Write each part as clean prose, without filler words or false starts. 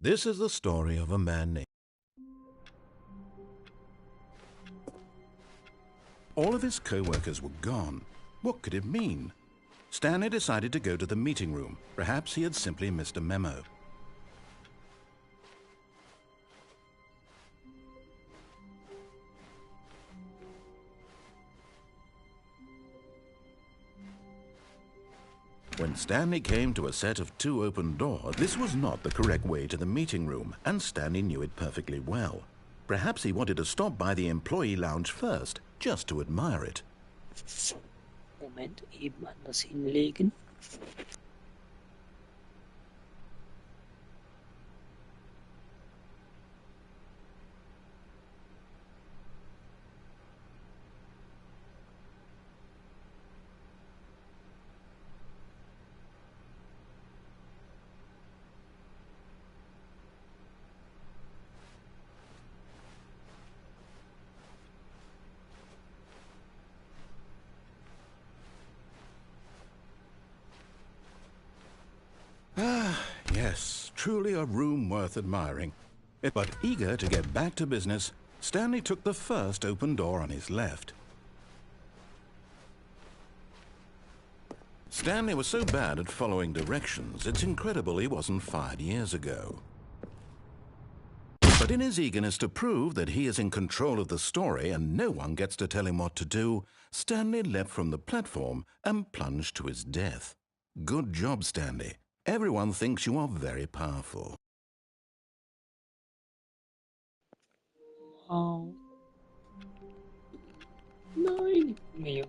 This is the story of a man named... All of his co-workers were gone. What could it mean? Stanley decided to go to the meeting room. Perhaps he had simply missed a memo. When Stanley came to a set of 2 open doors, this was not the correct way to the meeting room, and Stanley knew it perfectly well. Perhaps he wanted to stop by the employee lounge first, just to admire it. Moment, eben anders hinlegen. Yes, truly a room worth admiring. But eager to get back to business, Stanley took the first open door on his left. Stanley was so bad at following directions, it's incredible he wasn't fired years ago. But in his eagerness to prove that he is in control of the story and no one gets to tell him what to do, Stanley leapt from the platform and plunged to his death. Good job, Stanley. Everyone thinks you are very powerful. Wow. Nein. Nee.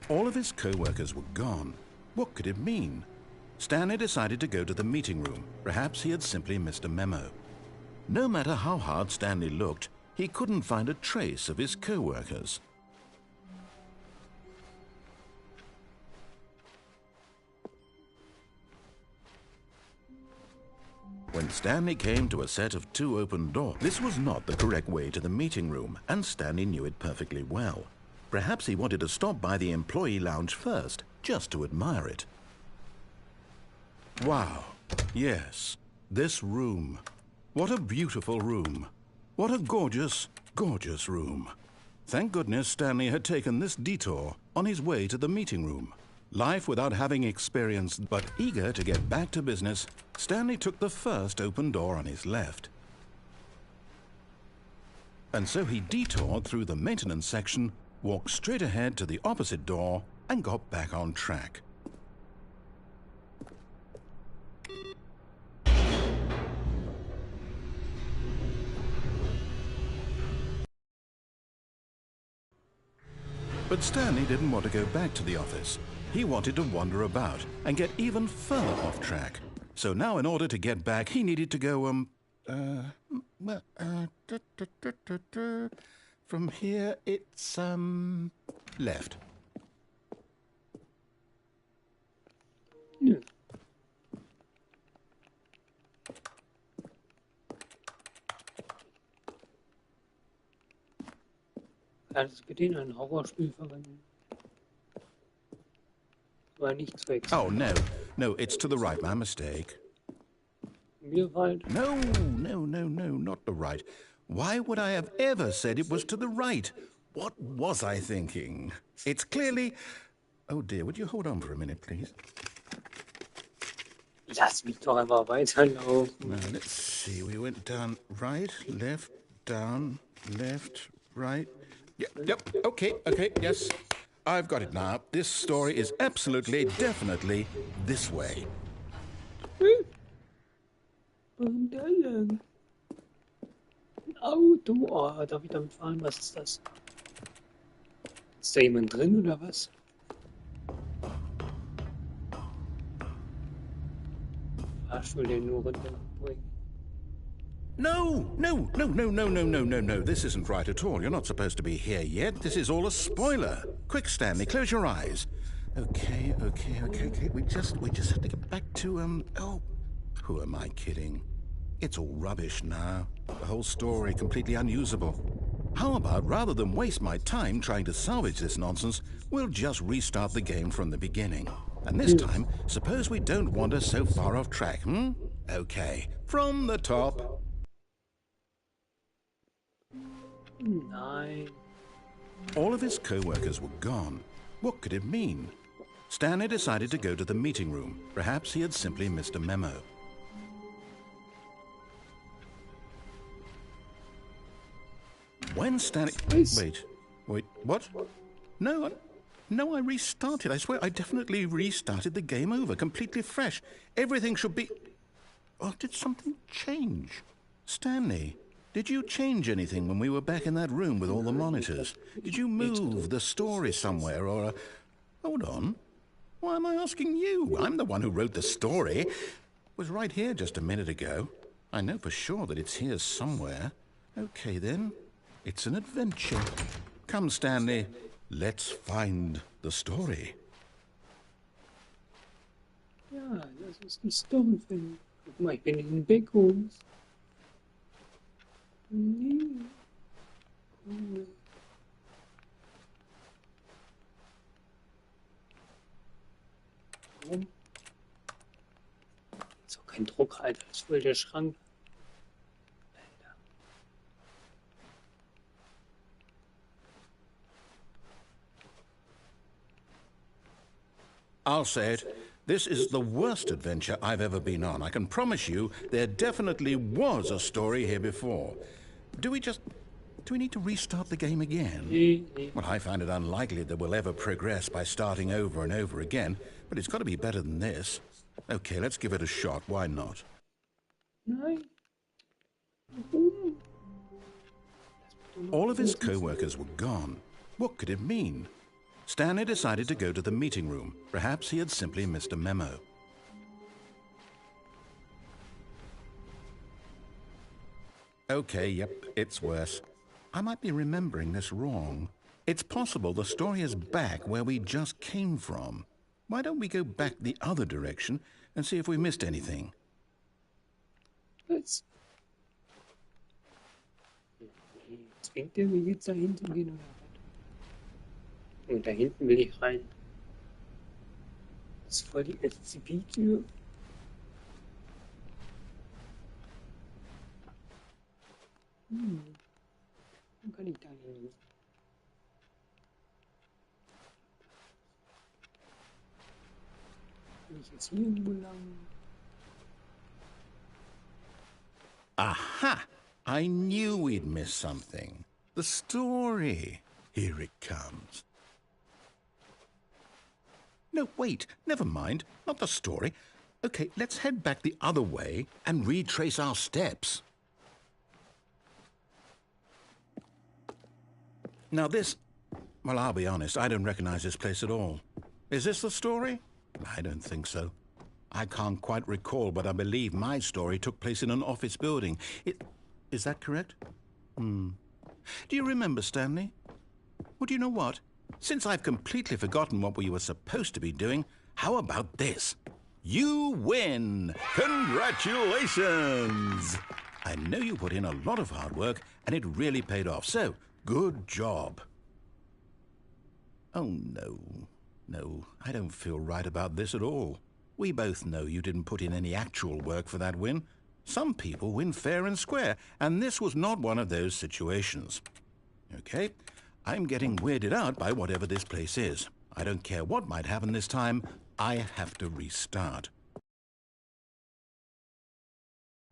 All of his co-workers were gone. What could it mean? Stanley decided to go to the meeting room. Perhaps he had simply missed a memo. No matter how hard Stanley looked, he couldn't find a trace of his co-workers. When Stanley came to a set of 2 open doors, this was not the correct way to the meeting room, and Stanley knew it perfectly well. Perhaps he wanted to stop by the employee lounge first, just to admire it. Wow, yes, this room. What a beautiful room. What a gorgeous, gorgeous room. Thank goodness Stanley had taken this detour on his way to the meeting room. Life without having experienced, but eager to get back to business, Stanley took the first open door on his left. And so he detoured through the maintenance section, walked straight ahead to the opposite door, and got back on track. But Stanley didn't want to go back to the office. He wanted to wander about and get even further off track. So now in order to get back, he needed to go, from here, it's, left. Nö. Kannst du bitte in ein Horrorspiel verwenden? War nicht zu extra. Oh, no, it's to the right, my mistake. Mir weit. No, not the right. Why would I have ever said it was to the right? What was I thinking? It's clearly... Oh dear, would you hold on for a minute, please? Lass mich doch einfach weiterlaufen. Now, let's see. We went down right, left, down, left, right. Yep, okay, yes. I've got it now. This story is absolutely, definitely this way. Und da lang. Ein Auto. Oh, darf ich damit fahren? Was ist das? Ist da jemand drin oder was? Fahrstuhl den nur runterbringen. No, no, no, no, no, no, no, no, no. This isn't right at all. You're not supposed to be here yet. This is all a spoiler. Quick, Stanley, close your eyes. Okay. We just have to get back to, oh, who am I kidding? It's all rubbish now. The whole story completely unusable. How about, rather than waste my time trying to salvage this nonsense, we'll just restart the game from the beginning. And this time, suppose we don't wander so far off track, Okay, from the top. Nein. All of his co-workers were gone. What could it mean? Stanley decided to go to the meeting room. Perhaps he had simply missed a memo. When Stanley... Wait, what? No, I restarted. I swear, I definitely restarted the game over, completely fresh. Everything should be... Oh, did something change? Stanley, did you change anything when we were back in that room with all the monitors? Did you move the story somewhere, or... Hold on. Why am I asking you? I'm the one who wrote the story. It was right here just a minute ago. I know for sure that it's here somewhere. Okay, then. It's an adventure. Come, Stanley. Let's find the story. Ja, das ist die Story finden. Guck mal, ich bin in den Backrooms. Nee. Nee. Warum? Ist auch kein Druckhalter, das ist voll der Schrank. Alter. I'll say it. This is the worst adventure I've ever been on. I can promise you there definitely was a story here before. Do we need to restart the game again? Nee. Well, I find it unlikely that we'll ever progress by starting over and over again, but it's got to be better than this. Okay, let's give it a shot. Why not? Nein. Warum? All of his co-workers were gone. What could it mean? Stanley decided to go to the meeting room. Perhaps he had simply missed a memo. Okay, yep, it's worse. I might be remembering this wrong. It's possible the story is back where we just came from. Why don't we go back the other direction and see if we missed anything? Was? Zwingt der mich jetzt da hinten gehen oder was? Und da hinten will ich rein. Das ist voll die SCP-Tür. Wo kann ich da hin? Kann ich jetzt hier irgendwo lang? Aha! I knew we'd miss something. The story. Here it comes. No, wait, never mind. Not the story. Okay, let's head back the other way and retrace our steps. Now this... Well, I'll be honest, I don't recognize this place at all. Is this the story? I don't think so. I can't quite recall, but I believe my story took place in an office building. Is that correct? Do you remember, Stanley? Well, do you know what? Since I've completely forgotten what we were supposed to be doing, how about this? You win! Congratulations! I know you put in a lot of hard work, and it really paid off, so good job. Oh, no. No, I don't feel right about this at all. We both know you didn't put in any actual work for that win. Some people win fair and square, and this was not one of those situations. Okay, I'm getting weirded out by whatever this place is. I don't care what might happen this time. I have to restart.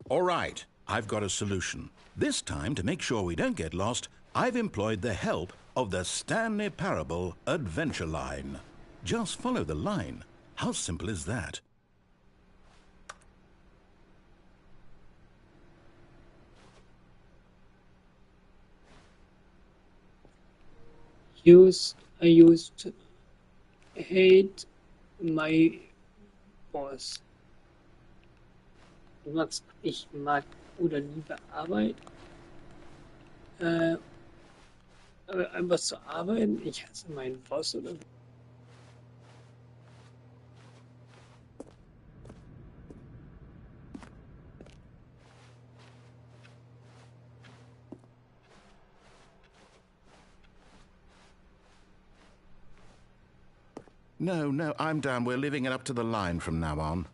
All right, I've got a solution. This time, to make sure we don't get lost, I've employed the help of the Stanley Parable Adventure Line. Just follow the line. How simple is that? I used hate my boss. Ich mag oder nie bearbeiten. Aber einfach zu arbeiten, ich hasse meinen Boss oder. No, no, I'm down. We're leaving it up to the line from now on.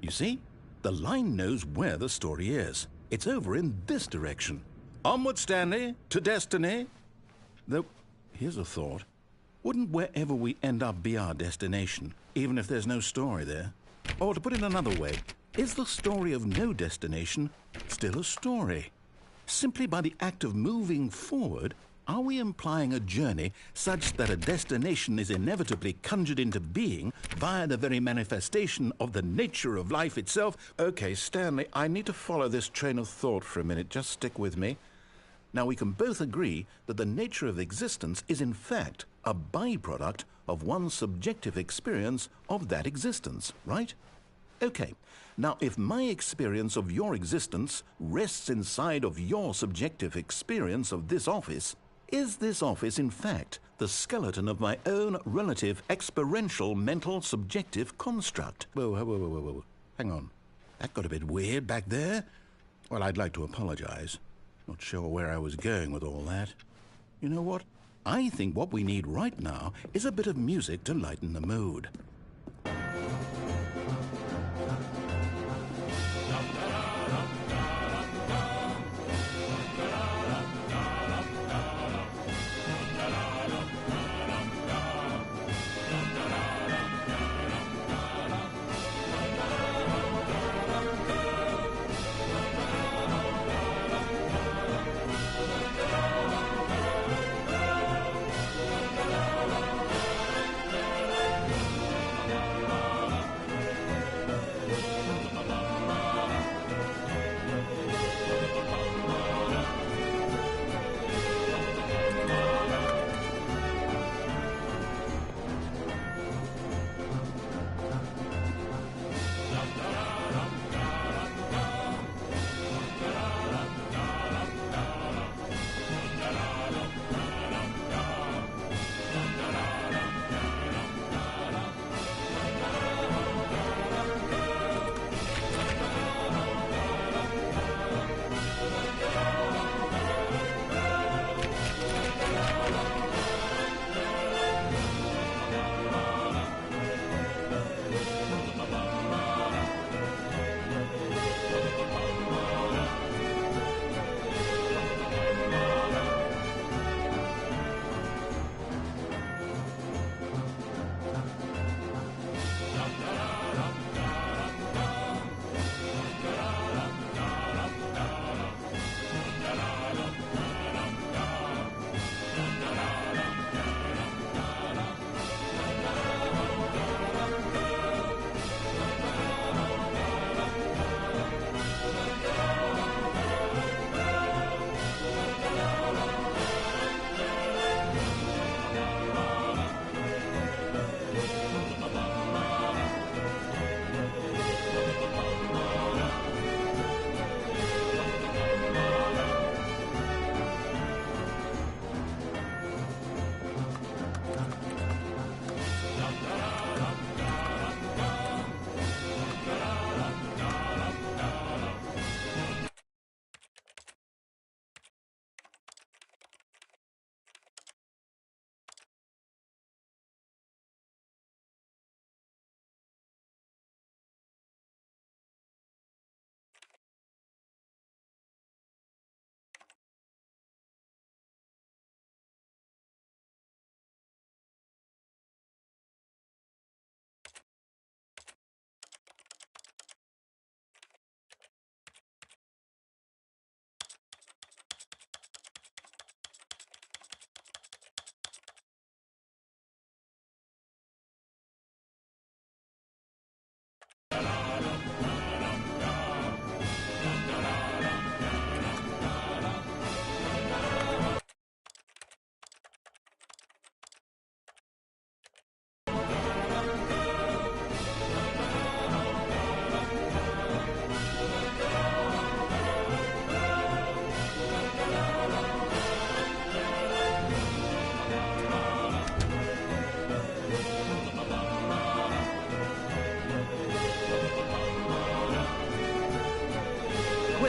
You see? The line knows where the story is. It's over in this direction. Onward, Stanley, to destiny. Though, here's a thought. Wouldn't wherever we end up be our destination, even if there's no story there? Or to put it another way, is the story of no destination still a story? Simply by the act of moving forward, are we implying a journey such that a destination is inevitably conjured into being via the very manifestation of the nature of life itself? Okay, Stanley, I need to follow this train of thought for a minute. Just stick with me. Now, we can both agree that the nature of existence is in fact a byproduct of one's subjective experience of that existence, right? Okay, now if my experience of your existence rests inside of your subjective experience of this office, is this office in fact the skeleton of my own relative experiential mental subjective construct? Whoa. Hang on. That got a bit weird back there. Well, I'd like to apologize. Not sure where I was going with all that. You know what? I think what we need right now is a bit of music to lighten the mood.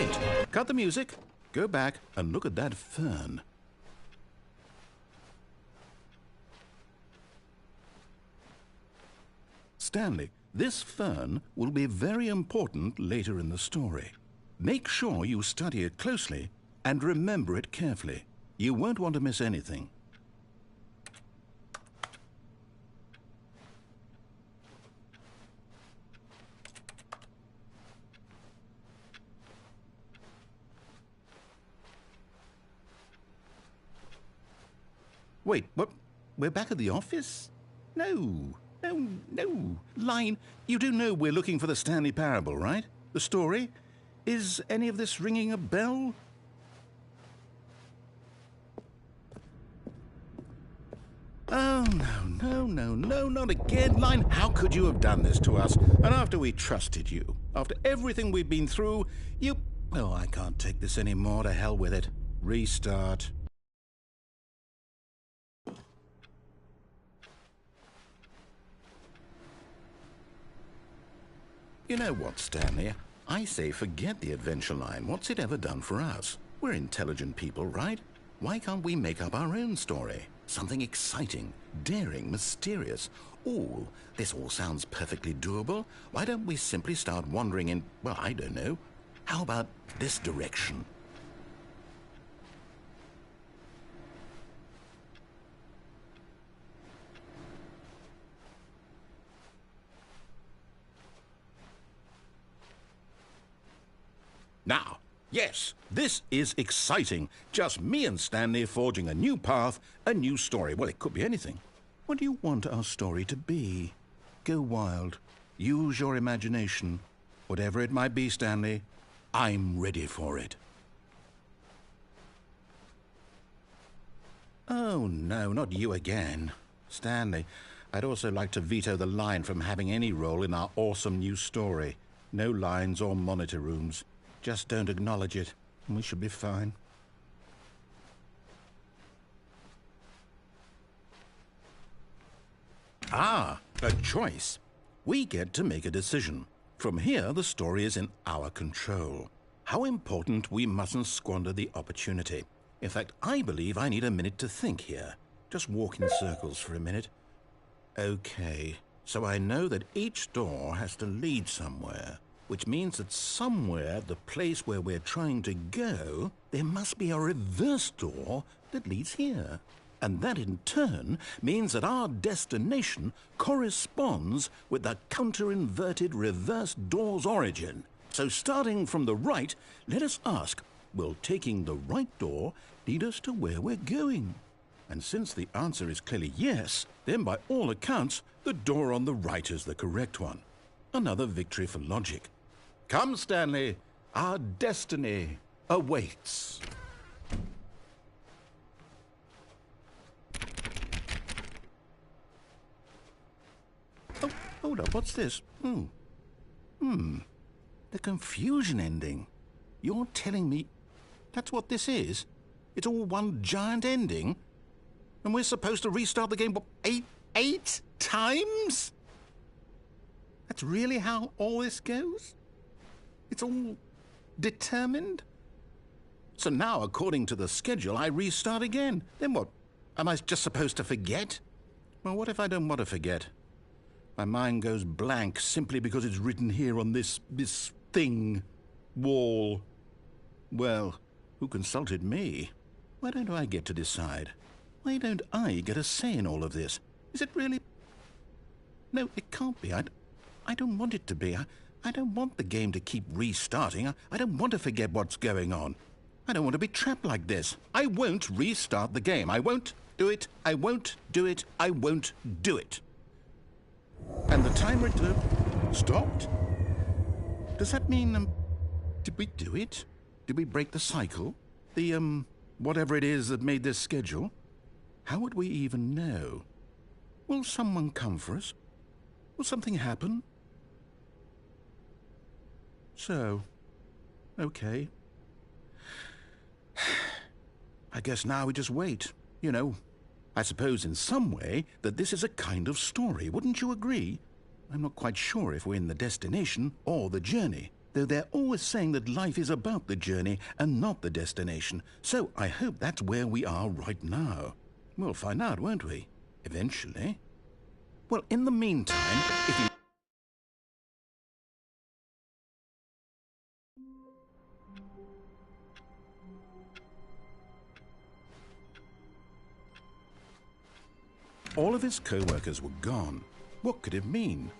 wait. Cut the music. Go back and look at that fern. Stanley, this fern will be very important later in the story. Make sure you study it closely and remember it carefully. You won't want to miss anything. Wait, what? We're back at the office? No. Line, you do know we're looking for the Stanley Parable, right? The story? Is any of this ringing a bell? Oh, no, not again. Line, how could you have done this to us? And after we trusted you, after everything we've been through, you... Oh, I can't take this anymore. To hell with it. Restart. You know what, Stanley? I say forget the adventure line. What's it ever done for us? We're intelligent people, right? Why can't we make up our own story? Something exciting, daring, mysterious. Ooh, this all sounds perfectly doable. Why don't we simply start wandering in, well, I don't know. How about this direction? Now, yes, this is exciting. Just me and Stanley forging a new path, a new story. Well, it could be anything. What do you want our story to be? Go wild. Use your imagination. Whatever it might be, Stanley, I'm ready for it. Oh, no, not you again. Stanley, I'd also like to veto the line from having any role in our awesome new story. No lines or monitor rooms. Just don't acknowledge it, and we should be fine. Ah, a choice. We get to make a decision. From here, the story is in our control. How important we mustn't squander the opportunity. In fact, I believe I need a minute to think here. Just walk in circles for a minute. Okay, so I know that each door has to lead somewhere. Which means that somewhere, the place where we're trying to go, there must be a reverse door that leads here. And that in turn means that our destination corresponds with the counter-inverted reverse door's origin. So starting from the right, let us ask, will taking the right door lead us to where we're going? And since the answer is clearly yes, then by all accounts, the door on the right is the correct one. Another victory for logic. Come, Stanley, our destiny awaits. Oh, hold up, what's this? The confusion ending. You're telling me that's what this is? It's all one giant ending? And we're supposed to restart the game, what, eight times? That's really how all this goes? It's all determined? So now, according to the schedule, I restart again. Then what? Am I just supposed to forget? Well, what if I don't want to forget? My mind goes blank simply because it's written here on this thing, wall. Well, who consulted me? Why don't I get to decide? Why don't I get a say in all of this? Is it really? No, it can't be. I don't want it to be. I don't want the game to keep restarting. I don't want to forget what's going on. I don't want to be trapped like this. I won't restart the game. I won't do it. I won't do it. I won't do it. And the timer stopped? Does that mean, did we do it? Did we break the cycle? The, whatever it is that made this schedule? How would we even know? Will someone come for us? Will something happen? So, okay. I guess now we just wait. You know, I suppose in some way that this is a kind of story. Wouldn't you agree? I'm not quite sure if we're in the destination or the journey. though they're always saying that life is about the journey and not the destination. So I hope that's where we are right now. We'll find out, won't we? Eventually. Well, in the meantime, if you... All of his co-workers were gone. What could it mean?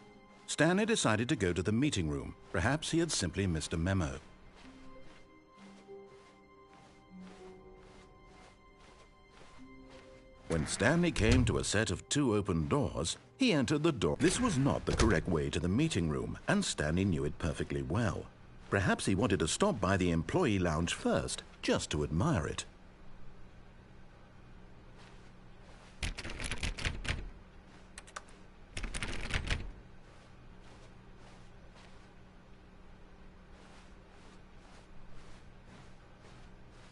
Stanley decided to go to the meeting room. Perhaps he had simply missed a memo. When Stanley came to a set of 2 open doors, he entered the door. This was not the correct way to the meeting room, and Stanley knew it perfectly well. Perhaps he wanted to stop by the employee lounge first, just to admire it.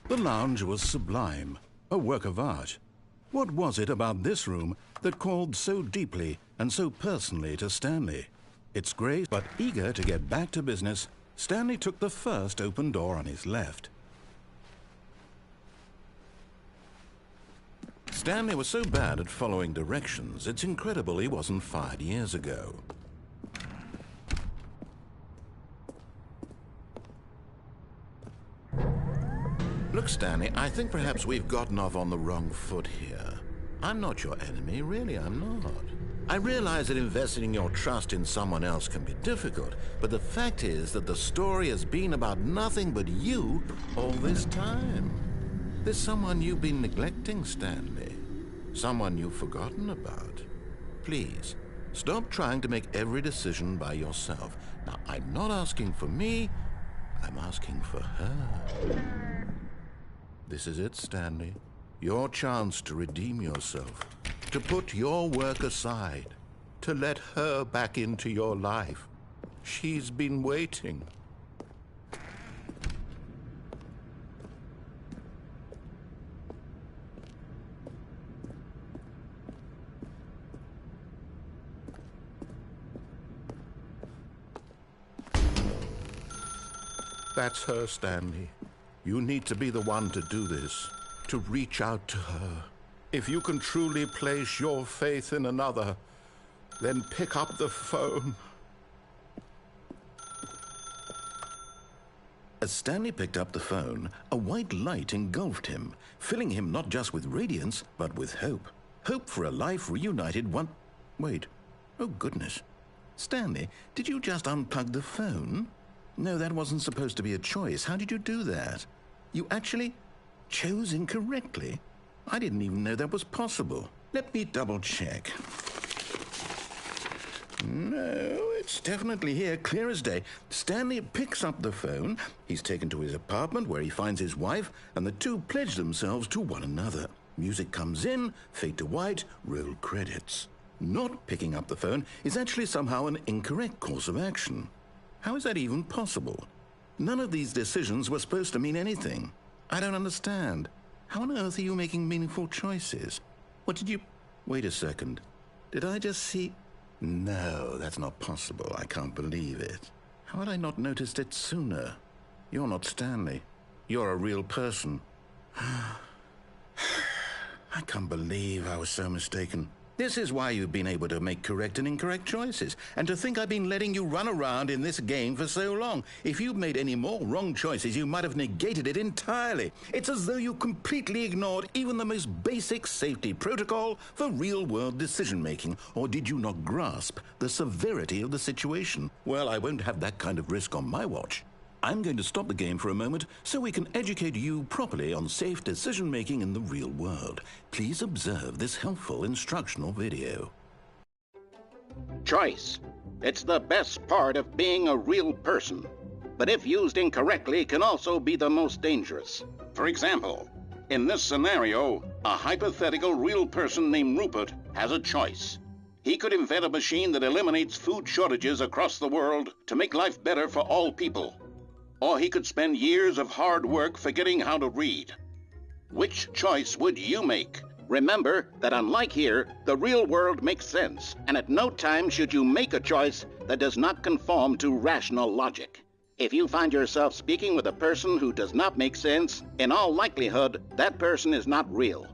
The lounge was sublime, a work of art. What was it about this room that called so deeply and so personally to Stanley? Its grace, but eager to get back to business, Stanley took the first open door on his left. Stanley was so bad at following directions, it's incredible he wasn't fired years ago. Look, Stanley, I think perhaps we've gotten off on the wrong foot here. I'm not your enemy, really, I'm not. I realize that investing your trust in someone else can be difficult, but the fact is that the story has been about nothing but you all this time. There's someone you've been neglecting, Stanley. Someone you've forgotten about. Please, stop trying to make every decision by yourself. Now, I'm not asking for me, I'm asking for her. This is it, Stanley. Your chance to redeem yourself, to put your work aside, to let her back into your life. She's been waiting. That's her, Stanley. You need to be the one to do this, to reach out to her. If you can truly place your faith in another, then pick up the phone. As Stanley picked up the phone, a white light engulfed him, filling him not just with radiance, but with hope. Hope for a life reunited one... Wait. Oh, goodness. Stanley, did you just unplug the phone? No, that wasn't supposed to be a choice. How did you do that? You actually chose incorrectly? I didn't even know that was possible. Let me double check. No, it's definitely here, clear as day. Stanley picks up the phone. He's taken to his apartment where he finds his wife, and the two pledge themselves to one another. Music comes in, fade to white, roll credits. Not picking up the phone is actually somehow an incorrect course of action. How is that even possible? None of these decisions were supposed to mean anything. I don't understand. How on earth are you making meaningful choices? What did you... Wait a second. Did I just see... No, that's not possible. I can't believe it. How had I not noticed it sooner? You're not Stanley. You're a real person. I can't believe I was so mistaken. This is why you've been able to make correct and incorrect choices. And to think I've been letting you run around in this game for so long. If you'd made any more wrong choices, you might have negated it entirely. It's as though you completely ignored even the most basic safety protocol for real-world decision-making. Or did you not grasp the severity of the situation? Well, I won't have that kind of risk on my watch. I'm going to stop the game for a moment so we can educate you properly on safe decision-making in the real world. Please observe this helpful instructional video. Choice. It's the best part of being a real person. But if used incorrectly, can also be the most dangerous. For example, in this scenario, a hypothetical real person named Rupert has a choice. He could invent a machine that eliminates food shortages across the world to make life better for all people. Or he could spend years of hard work forgetting how to read. Which choice would you make? Remember that unlike here, the real world makes sense, and at no time should you make a choice that does not conform to rational logic. If you find yourself speaking with a person who does not make sense, in all likelihood, that person is not real.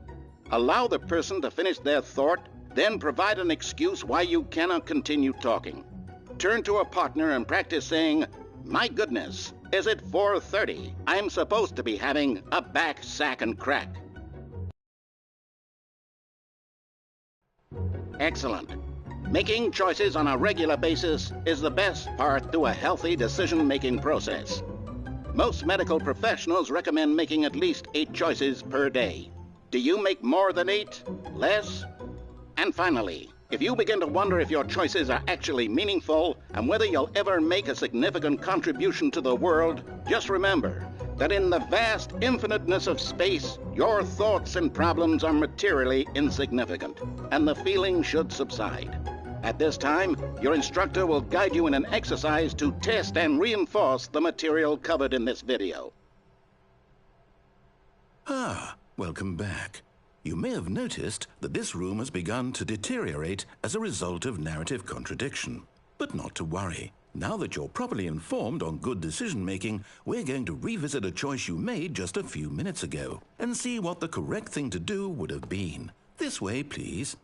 Allow the person to finish their thought, then provide an excuse why you cannot continue talking. Turn to a partner and practice saying, "My goodness, is it 4:30? I'm supposed to be having a back, sack, and crack." Excellent. Making choices on a regular basis is the best part to a healthy decision-making process. Most medical professionals recommend making at least 8 choices per day. Do you make more than 8? Less? And finally, if you begin to wonder if your choices are actually meaningful and whether you'll ever make a significant contribution to the world, just remember that in the vast infiniteness of space, your thoughts and problems are materially insignificant, and the feeling should subside. At this time, your instructor will guide you in an exercise to test and reinforce the material covered in this video. Welcome back. You may have noticed that this room has begun to deteriorate as a result of narrative contradiction. But not to worry. Now that you're properly informed on good decision-making, we're going to revisit a choice you made just a few minutes ago and see what the correct thing to do would have been. This way, please.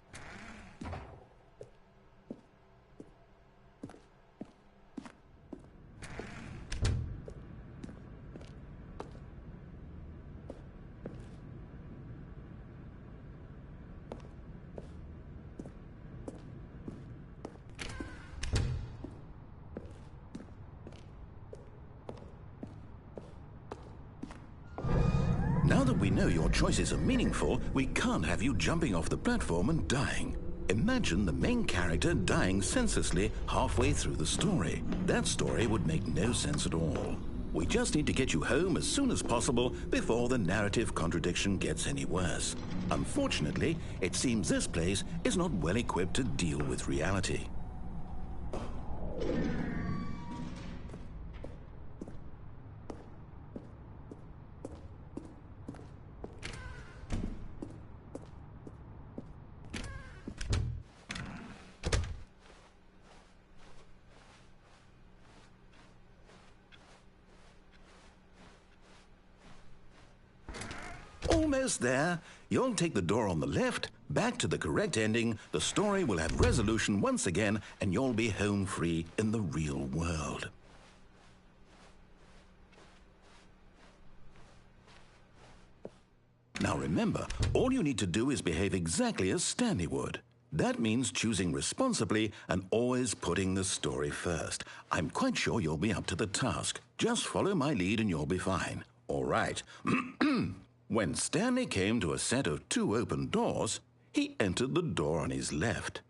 Now that we know your choices are meaningful, we can't have you jumping off the platform and dying. Imagine the main character dying senselessly halfway through the story. That story would make no sense at all. We just need to get you home as soon as possible before the narrative contradiction gets any worse. Unfortunately, it seems this place is not well equipped to deal with reality. Almost there. You'll take the door on the left, back to the correct ending, the story will have resolution once again, and you'll be home free in the real world. Now remember, all you need to do is behave exactly as Stanley would. That means choosing responsibly and always putting the story first. I'm quite sure you'll be up to the task. Just follow my lead and you'll be fine. All right. When Stanley came to a set of 2 open doors, he entered the door on his left.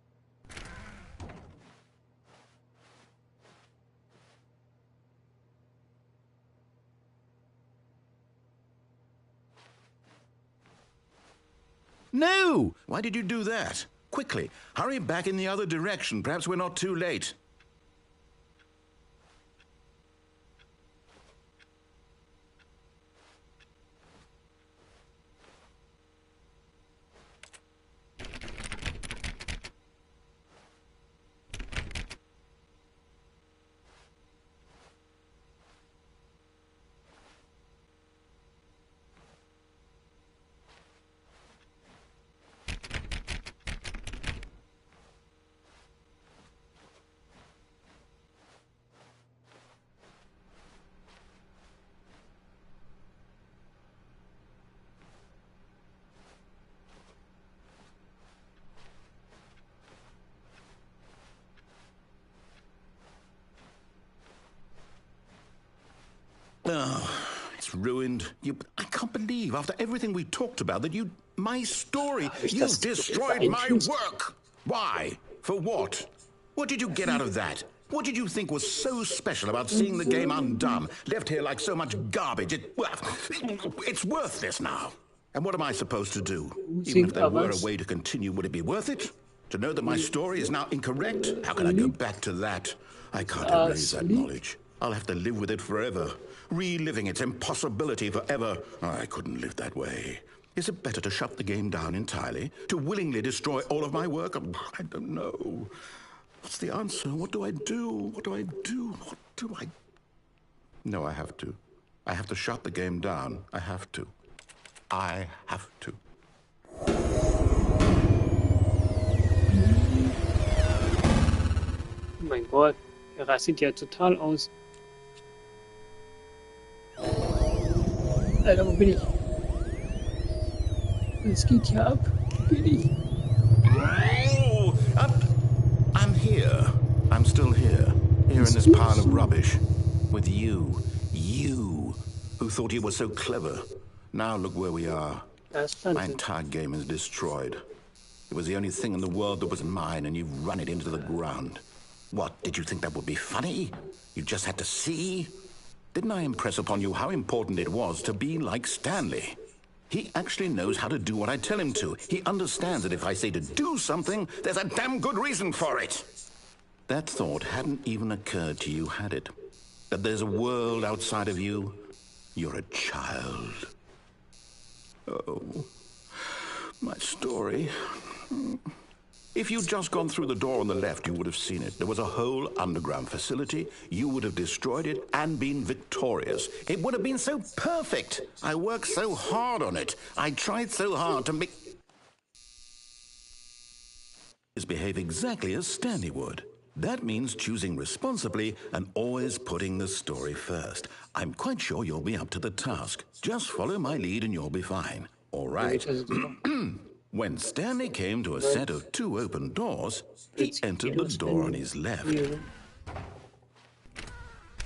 No! Why did you do that? Quickly, hurry back in the other direction. Perhaps we're not too late. Oh, it's ruined. I can't believe, after everything we talked about, that my story, you've destroyed my work. Why? For what? What did you get out of that? What did you think was so special about seeing the game undone, left here like so much garbage? It's worthless now. And what am I supposed to do? Even if there were a way to continue, would it be worth it? To know that my story is now incorrect? How can I go back to that? I can't erase that knowledge. I'll have to live with it forever, reliving its impossibility forever. I couldn't live that way. Is it better to shut the game down entirely? To willingly destroy all of my work? I don't know. What's the answer? What do I do? What do I do? What do I... No, I have to. I have to shut the game down. I have to. I have to. Oh mein Gott, er rastet ja total aus. Alter, wo bin ich? Es geht hier ab. Wo bin ich? Oh, I'm here. I'm still here. Here in this pile of rubbish. With you. You, who thought you were so clever. Now look where we are. My entire game is destroyed. It was the only thing in the world that was mine, and you've run it into the ground. What, did you think that would be funny? You just had to see? Didn't I impress upon you how important it was to be like Stanley? He actually knows how to do what I tell him to. He understands that if I say to do something, there's a damn good reason for it. That thought hadn't even occurred to you, had it? That there's a world outside of you? You're a child. Oh, my story. If you'd just gone through the door on the left, you would have seen it. There was a whole underground facility. You would have destroyed it and been victorious. It would have been so perfect. I worked so hard on it. I tried so hard to make... behave exactly as Stanley would. That means choosing responsibly and always putting the story first. I'm quite sure you'll be up to the task. Just follow my lead and you'll be fine. All right. When Stanley came to a set of 2 open doors, he entered the door on his left.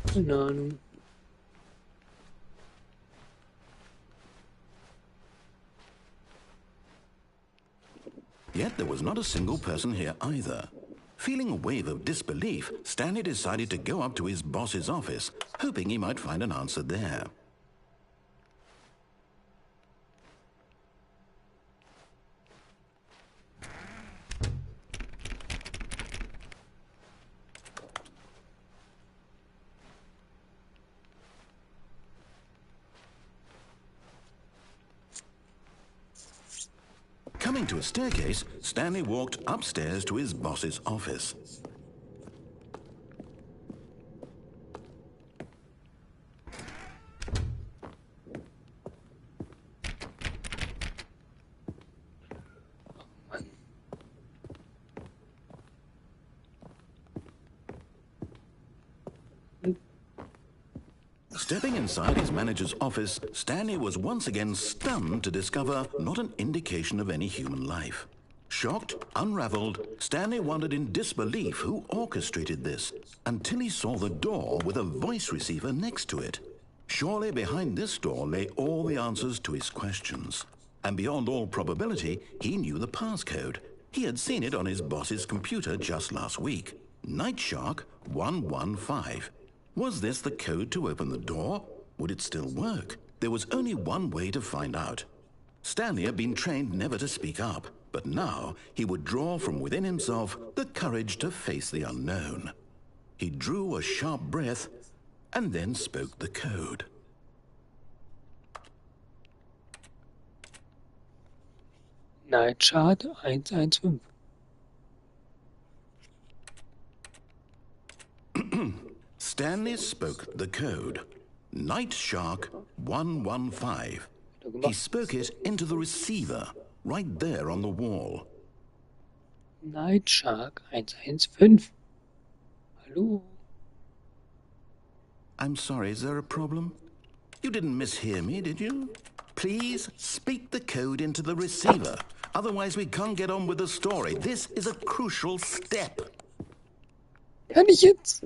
Keine Ahnung. Yet there was not a single person here either. Feeling a wave of disbelief, Stanley decided to go up to his boss's office, hoping he might find an answer there. Coming to a staircase, Stanley walked upstairs to his boss's office. Stepping inside his manager's office, Stanley was once again stunned to discover not an indication of any human life. Shocked, unraveled, Stanley wondered in disbelief who orchestrated this, until he saw the door with a voice receiver next to it. Surely behind this door lay all the answers to his questions. And beyond all probability, he knew the passcode. He had seen it on his boss's computer just last week. Night Shark 115. Was this the code to open the door? Would it still work? There was only one way to find out. Stanley had been trained never to speak up, but now he would draw from within himself the courage to face the unknown. He drew a sharp breath and then spoke the code. Night Shark 115. Stanley spoke the code. Night Shark 115. He spoke it into the receiver, right there on the wall. Night Shark 115. Hallo? I'm sorry, is there a problem? You didn't mishear me, did you? Please speak the code into the receiver. Otherwise we can't get on with the story. This is a crucial step. Kann ich jetzt?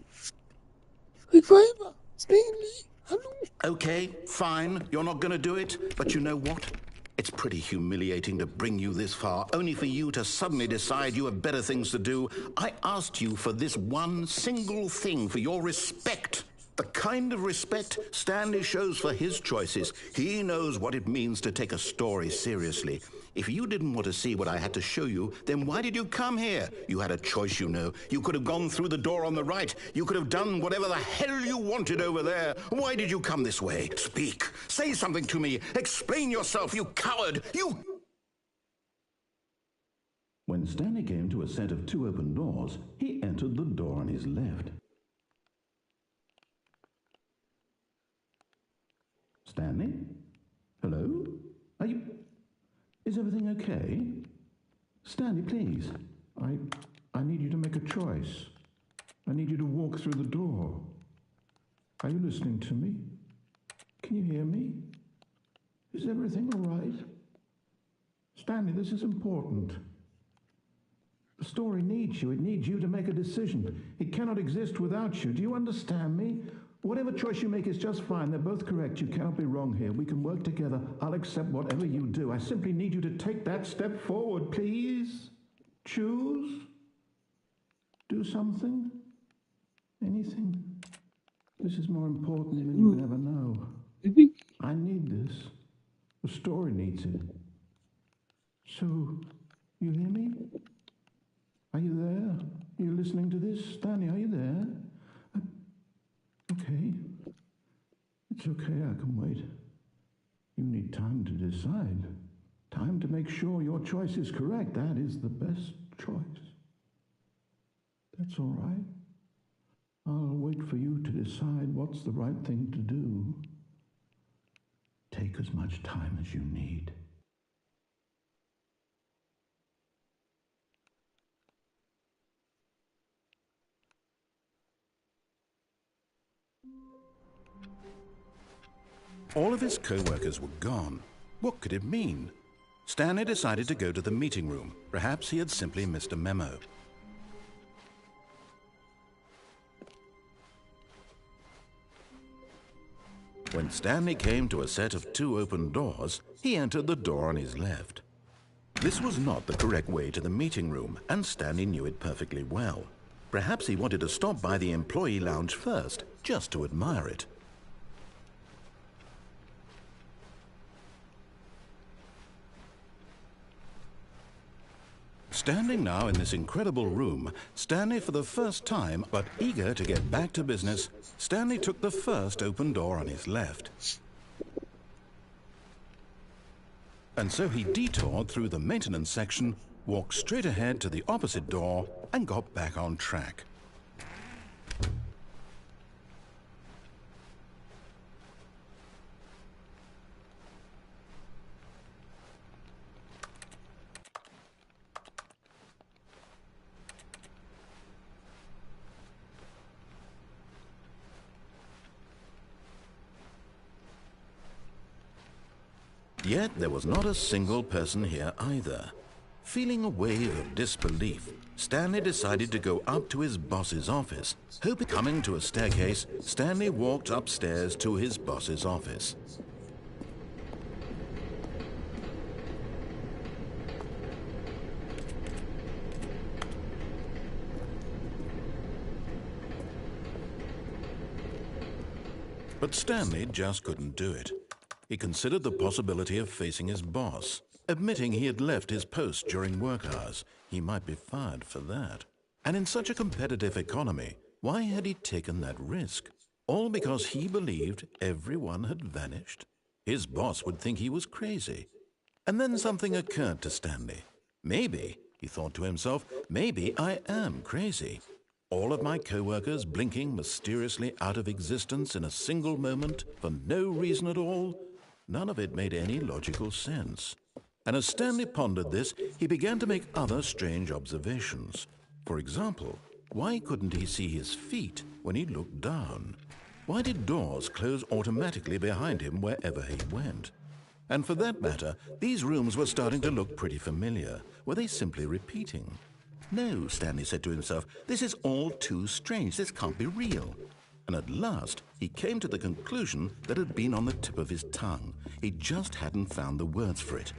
Revolver, Stanley, hallo? Okay, fine. You're not going to do it. But you know what? It's pretty humiliating to bring you this far, only for you to suddenly decide you have better things to do. I asked you for this one single thing, for your respect. The kind of respect Stanley shows for his choices. He knows what it means to take a story seriously. If you didn't want to see what I had to show you, then why did you come here? You had a choice, you know. You could have gone through the door on the right. You could have done whatever the hell you wanted over there. Why did you come this way? Speak. Say something to me. Explain yourself, you coward. You... When Stanley came to a set of 2 open doors, he entered the door on his left. Stanley? Hello? Are you... Is everything okay? Stanley, please. I need you to make a choice. I need you to walk through the door. Are you listening to me? Can you hear me? Is everything all right? Stanley, this is important. The story needs you. It needs you to make a decision. It cannot exist without you. Do you understand me? Whatever choice you make is just fine. They're both correct. You cannot be wrong here. We can work together. I'll accept whatever you do. I simply need you to take that step forward, please. Choose. Do something. Anything. This is more important than you can ever know. I need this. The story needs it. So, you hear me? Are you there? Are you listening to this? Stanley, are you there? Okay. It's okay, I can wait. You need time to decide. Time to make sure your choice is correct. That is the best choice. That's all right. I'll wait for you to decide what's the right thing to do. Take as much time as you need. All of his co-workers were gone. What could it mean? Stanley decided to go to the meeting room. Perhaps he had simply missed a memo. When Stanley came to a set of 2 open doors, he entered the door on his left. This was not the correct way to the meeting room, and Stanley knew it perfectly well. Perhaps he wanted to stop by the employee lounge first, just to admire it. Standing now in this incredible room, Stanley for the first time, but eager to get back to business, Stanley took the first open door on his left. And so he detoured through the maintenance section, walked straight ahead to the opposite door, and got back on track. Yet there was not a single person here either. Feeling a wave of disbelief, Stanley decided to go up to his boss's office. Coming to a staircase, Stanley walked upstairs to his boss's office. But Stanley just couldn't do it. He considered the possibility of facing his boss. Admitting he had left his post during work hours, he might be fired for that. And in such a competitive economy, why had he taken that risk? All because he believed everyone had vanished? His boss would think he was crazy. And then something occurred to Stanley. Maybe, he thought to himself, maybe I am crazy. All of my co-workers blinking mysteriously out of existence in a single moment for no reason at all? None of it made any logical sense. And as Stanley pondered this, he began to make other strange observations. For example, why couldn't he see his feet when he looked down? Why did doors close automatically behind him wherever he went? And for that matter, these rooms were starting to look pretty familiar. Were they simply repeating? No, Stanley said to himself, this is all too strange. This can't be real. And at last, he came to the conclusion that had been on the tip of his tongue. He just hadn't found the words for it.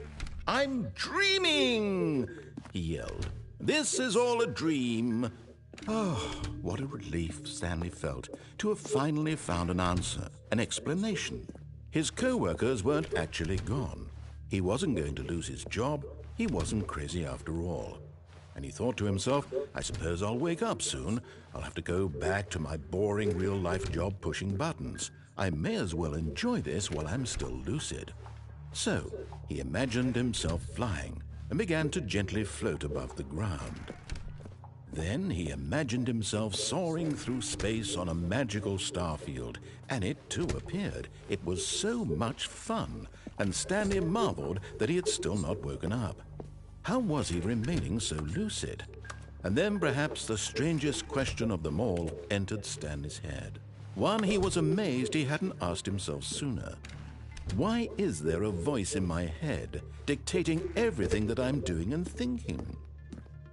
"I'm dreaming!" he yelled. "This is all a dream." Oh, what a relief Stanley felt to have finally found an answer, an explanation. His co-workers weren't actually gone. He wasn't going to lose his job. He wasn't crazy after all. And he thought to himself, I suppose I'll wake up soon. I'll have to go back to my boring real-life job pushing buttons. I may as well enjoy this while I'm still lucid. So he imagined himself flying and began to gently float above the ground. Then he imagined himself soaring through space on a magical starfield, and it too appeared. It was so much fun, and Stanley marveled that he had still not woken up. How was he remaining so lucid? And then perhaps the strangest question of them all entered Stanley's head. One he was amazed he hadn't asked himself sooner. Why is there a voice in my head dictating everything that I'm doing and thinking?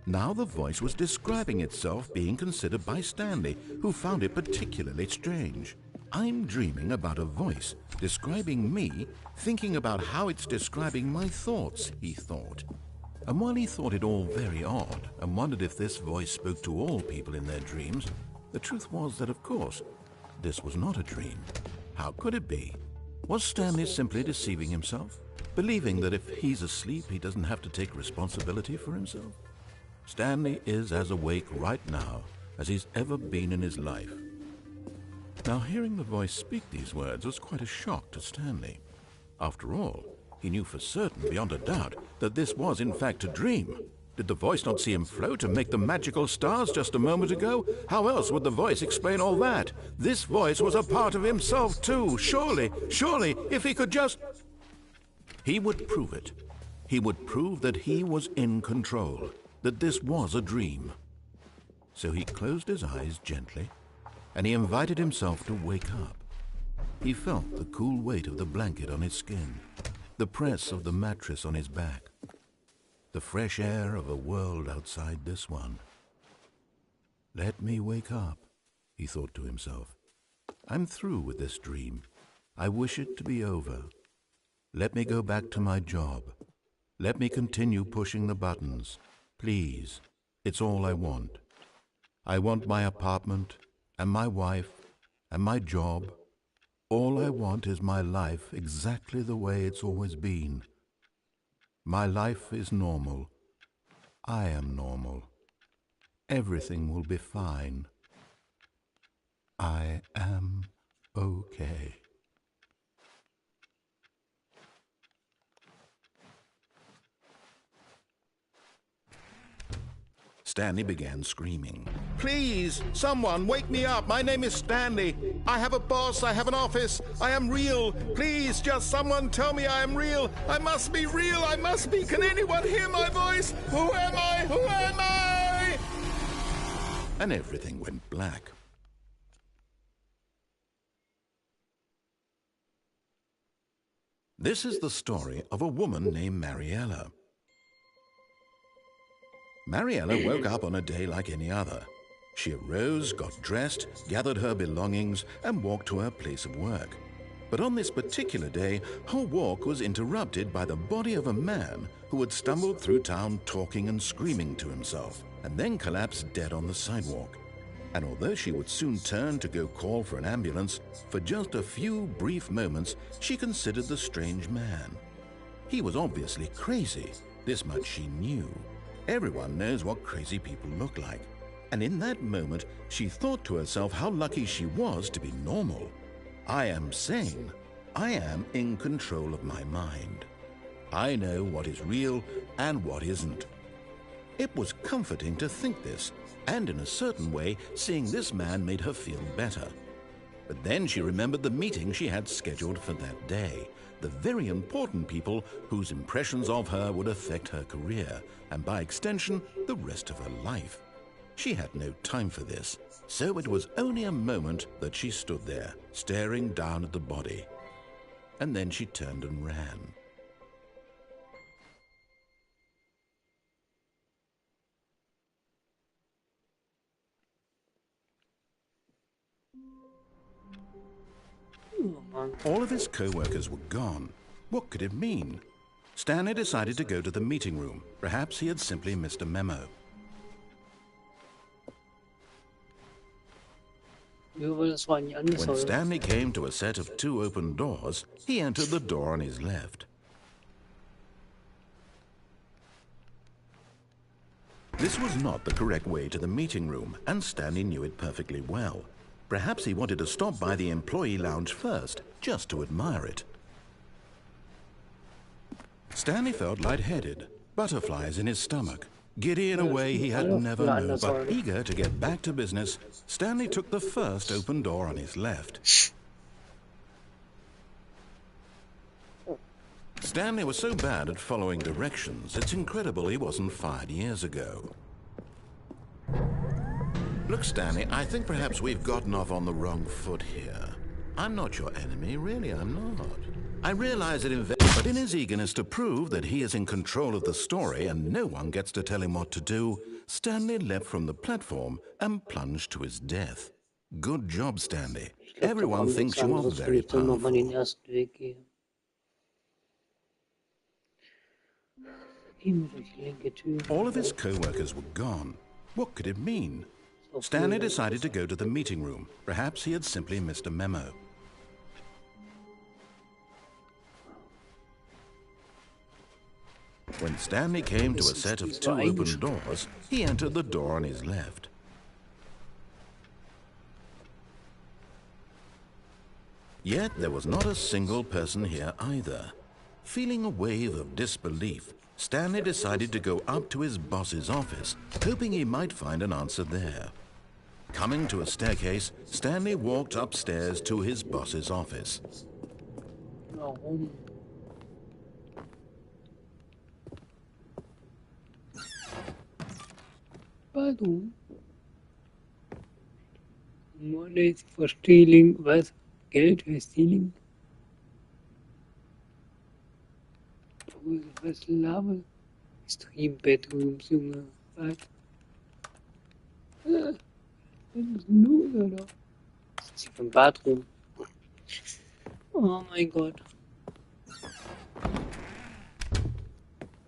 Now the voice was describing itself being considered by Stanley, who found it particularly strange. I'm dreaming about a voice describing me, thinking about how it's describing my thoughts, he thought. And while he thought it all very odd and wondered if this voice spoke to all people in their dreams, the truth was that, of course, this was not a dream. How could it be? Was Stanley simply deceiving himself, believing that if he's asleep, he doesn't have to take responsibility for himself? Stanley is as awake right now as he's ever been in his life. Now, hearing the voice speak these words was quite a shock to Stanley. After all, he knew for certain, beyond a doubt, that this was in fact a dream. Did the voice not see him float and make the magical stars just a moment ago? How else would the voice explain all that? This voice was a part of himself too. Surely, if he could just... He would prove it. He would prove that he was in control, that this was a dream. So he closed his eyes gently, and he invited himself to wake up. He felt the cool weight of the blanket on his skin, the press of the mattress on his back, the fresh air of a world outside this one. Let me wake up, he thought to himself. I'm through with this dream. I wish it to be over. Let me go back to my job. Let me continue pushing the buttons. Please, it's all I want. I want my apartment, and my wife, and my job. All I want is my life exactly the way it's always been. My life is normal. I am normal. Everything will be fine. I am okay. Stanley began screaming. Please, someone, wake me up. My name is Stanley. I have a boss. I have an office. I am real. Please, just someone tell me I am real. I must be real. I must be. Can anyone hear my voice? Who am I? Who am I? And everything went black. This is the story of a woman named Mariella. Mariella woke up on a day like any other. She arose, got dressed, gathered her belongings, and walked to her place of work. But on this particular day, her walk was interrupted by the body of a man who had stumbled through town talking and screaming to himself, and then collapsed dead on the sidewalk. And although she would soon turn to go call for an ambulance, for just a few brief moments she considered the strange man. He was obviously crazy, this much she knew. Everyone knows what crazy people look like. And in that moment, she thought to herself how lucky she was to be normal. I am sane. I am in control of my mind. I know what is real and what isn't. It was comforting to think this, and in a certain way, seeing this man made her feel better. But then she remembered the meeting she had scheduled for that day, the very important people whose impressions of her would affect her career, and by extension, the rest of her life. She had no time for this, so it was only a moment that she stood there, staring down at the body. And then she turned and ran. All of his co-workers were gone. What could it mean? Stanley decided to go to the meeting room. Perhaps he had simply missed a memo. When Stanley came to a set of 2 open doors, he entered the door on his left. This was not the correct way to the meeting room, and Stanley knew it perfectly well. Perhaps he wanted to stop by the employee lounge first, just to admire it. Stanley felt lightheaded, butterflies in his stomach. Giddy in a way he had never known, anders, but oder? eager to get back to business, Stanley took the first open door on his left. Stanley was so bad at following directions, it's incredible he wasn't fired years ago. Look, Stanley, I think perhaps we've gotten off on the wrong foot here. I'm not your enemy, really, I'm not. I realize that but in his eagerness to prove that he is in control of the story and no one gets to tell him what to do, Stanley leapt from the platform and plunged to his death. Good job, Stanley. Everyone thinks you are very powerful. Den ersten Weg gehen. Immer durch die linke Tür. All of his co-workers were gone. What could it mean? Stanley decided to go to the meeting room. Perhaps he had simply missed a memo. When Stanley came to a set of two open doors, he entered the door on his left. Yet there was not a single person here either. Feeling a wave of disbelief, Stanley decided to go up to his boss's office, hoping he might find an answer there. Coming to a staircase, Stanley walked upstairs to his boss's office. Warum? Pardon? Money for stealing. Was? Geld für stealing? Was laber? Ist doch im Bedrooms, Junge. Was? Was ist los, oder? Sitzt hier vom Bad rum. Oh mein Gott.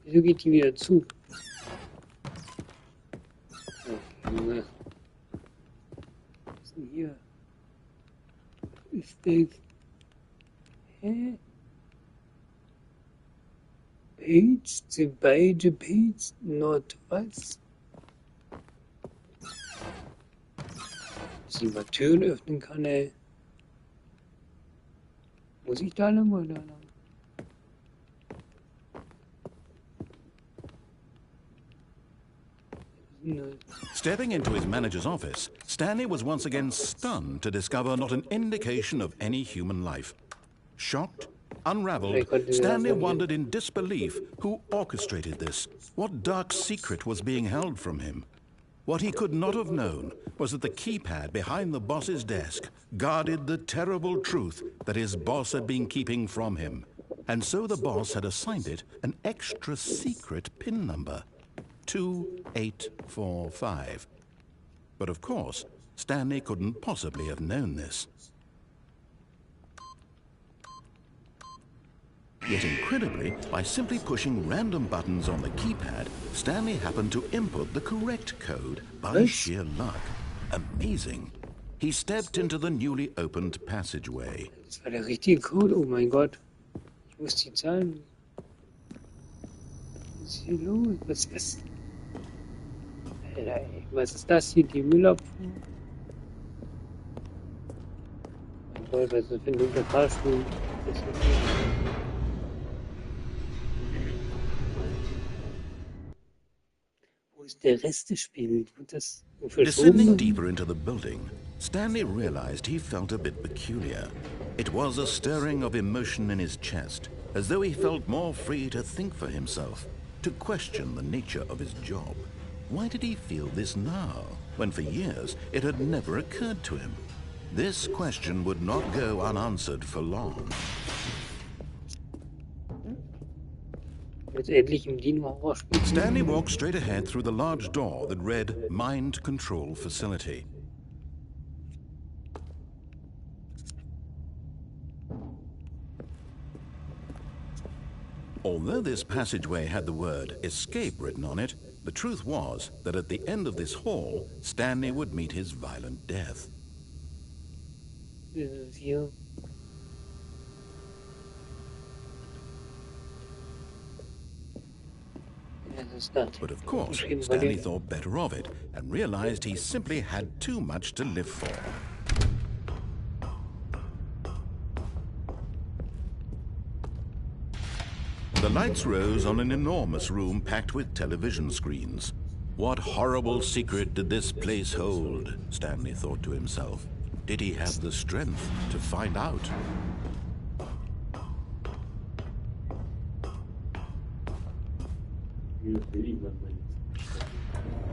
Wieso geht die wieder zu? Okay, Junge. Was ist denn hier? Was ist das? Hä? Page, the beide Page, not was? Dass ich mal Türen öffnen kann, ey. Muss ich da lang oder da lang? No. Stepping into his manager's office, Stanley was once again stunned to discover not an indication of any human life. Shocked, unraveled, Stanley wondered in disbelief who orchestrated this. What dark secret was being held from him? What he could not have known was that the keypad behind the boss's desk guarded the terrible truth that his boss had been keeping from him. And so the boss had assigned it an extra secret PIN number. 2845. But of course, Stanley couldn't possibly have known this. Yet incredibly, by simply pushing random buttons on the keypad, Stanley happened to input the correct code by sheer luck. Amazing. He stepped into the newly opened passageway. Das war der richtige Code, oh mein Gott. Ich muss die Zahlen. Was ist hier los? Was ist. Alter, ey, was ist das hier? Die Müllabfuhr? Mein Gott, was ist das für ein dunkler Fahrstuhl? Das ist okay. Wo ist der Rest des Spiels? Wird das Descending deeper into the building, Stanley realized he felt a bit peculiar. It was a stirring of emotion in his chest, as though he felt more free to think for himself, to question the nature of his job. Why did he feel this now, when for years it had never occurred to him? This question would not go unanswered for long. Stanley walked straight ahead through the large door that read Mind Control Facility. Although this passageway had the word escape written on it, the truth was that at the end of this hall, Stanley would meet his violent death. But of course, Stanley thought better of it and realized he simply had too much to live for. The lights rose on an enormous room packed with television screens. What horrible secret did this place hold? Stanley thought to himself. Did he have the strength to find out?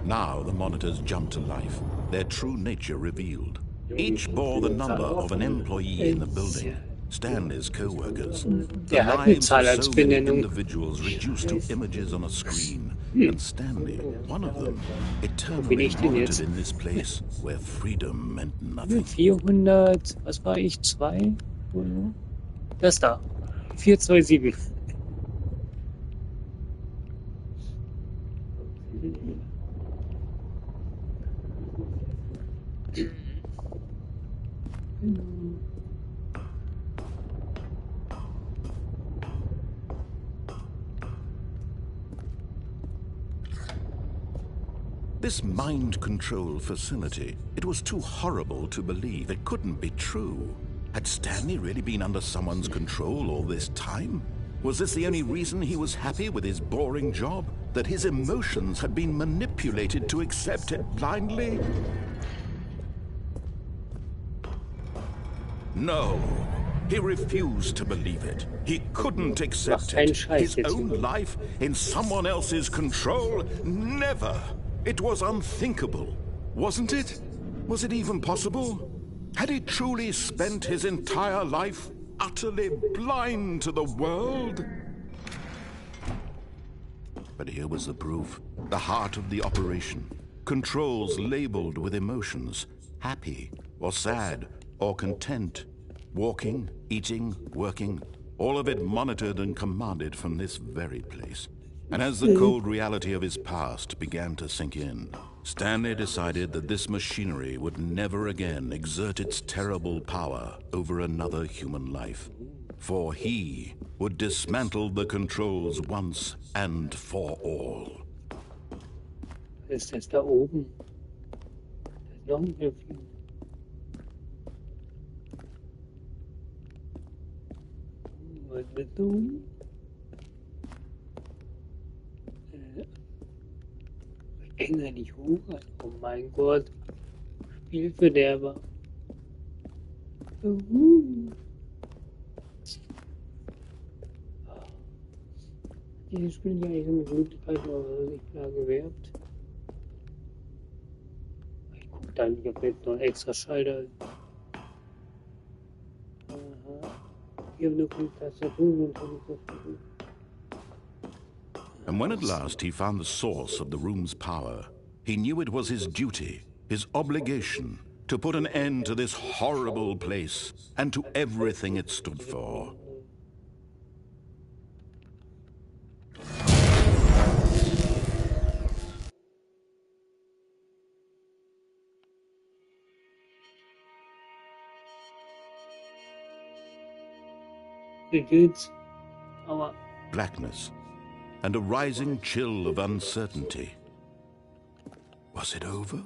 Now the monitors jumped to life, their true nature revealed. Each bore the number of an employee in the building, Stanley's co-workers. The lives of so many individuals reduced to images on a screen, and Stanley, one of them, eternally monitored in this place where freedom meant nothing. 400, was war ich, 2? Das da, 427. This mind control facility, it was too horrible to believe. It couldn't be true. Had Stanley really been under someone's control all this time? Was this the only reason he was happy with his boring job? That his emotions had been manipulated to accept it blindly? No. He refused to believe it. He couldn't accept it. His own life in someone else's control? Never. It was unthinkable, wasn't it? Was it even possible? Had he truly spent his entire life utterly blind to the world? But here was the proof. The heart of the operation. Controls labeled with emotions. Happy or sad or content. Walking, eating, working. All of it monitored and commanded from this very place. And as the cold reality of his past began to sink in, Stanley decided that this machinery would never again exert its terrible power over another human life. For he would dismantle the controls once and for all. Ist das da oben? Da ist noch ein Wölfchen. Was wird da oben? Ich kann da nicht hoch. Oh mein Gott. Spielverderber. Dieses Spiel ja eigentlich eine Möglichkeit, aber sich klar gewährt. Ich guck da nicht, ob jetzt noch ein extra Schalter ist. Aha. Hier haben wir eine Tastatur und eine. And when at last he found the source of the room's power, he knew it was his duty, his obligation, to put an end to this horrible place and to everything it stood for. Blackness and a rising chill of uncertainty. Was it over?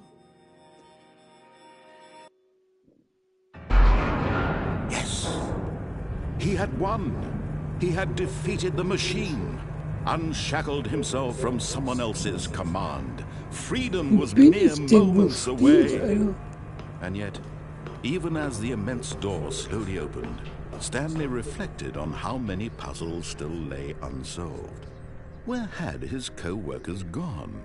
Yes! He had won! He had defeated the machine, unshackled himself from someone else's command. Freedom was mere moments away. And yet, even as the immense door slowly opened, Stanley reflected on how many puzzles still lay unsolved. Where had his co-workers gone?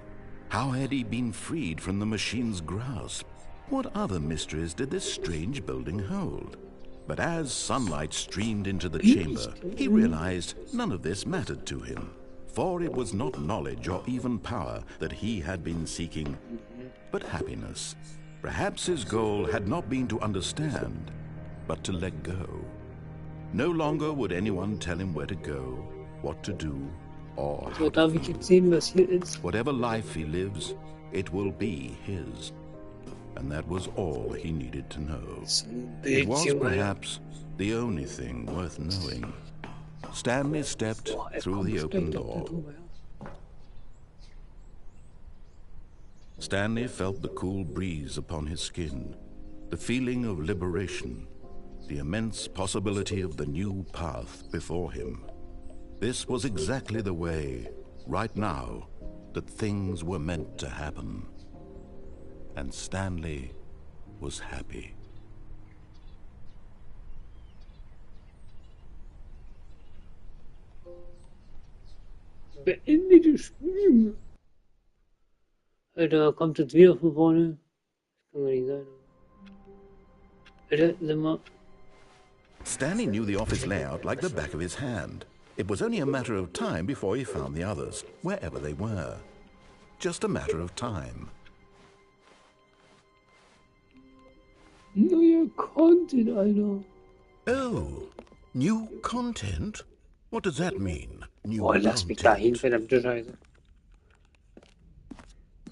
How had he been freed from the machine's grasp? What other mysteries did this strange building hold? But as sunlight streamed into the chamber, he realized none of this mattered to him. For it was not knowledge or even power that he had been seeking, but happiness. Perhaps his goal had not been to understand, but to let go. No longer would anyone tell him where to go, what to do, or how to feel. Whatever life he lives, it will be his. And that was all he needed to know. It was perhaps the only thing worth knowing. Stanley stepped through the open door. Stanley felt the cool breeze upon his skin, the feeling of liberation, the immense possibility of the new path before him. This was exactly the way, right now, that things were meant to happen. And Stanley was happy. Beende das Spiel. Alter, kommt jetzt wieder von vorne. Das kann doch nicht sein. Alter, sag mal. Stanley knew the office layout like the back of his hand. It was only a matter of time before he found the others, wherever they were. Just a matter of time. Neuer Content, Alter. Oh, new content? What does that mean? New Boah, lass mich da hin, content? verdammte Scheiße.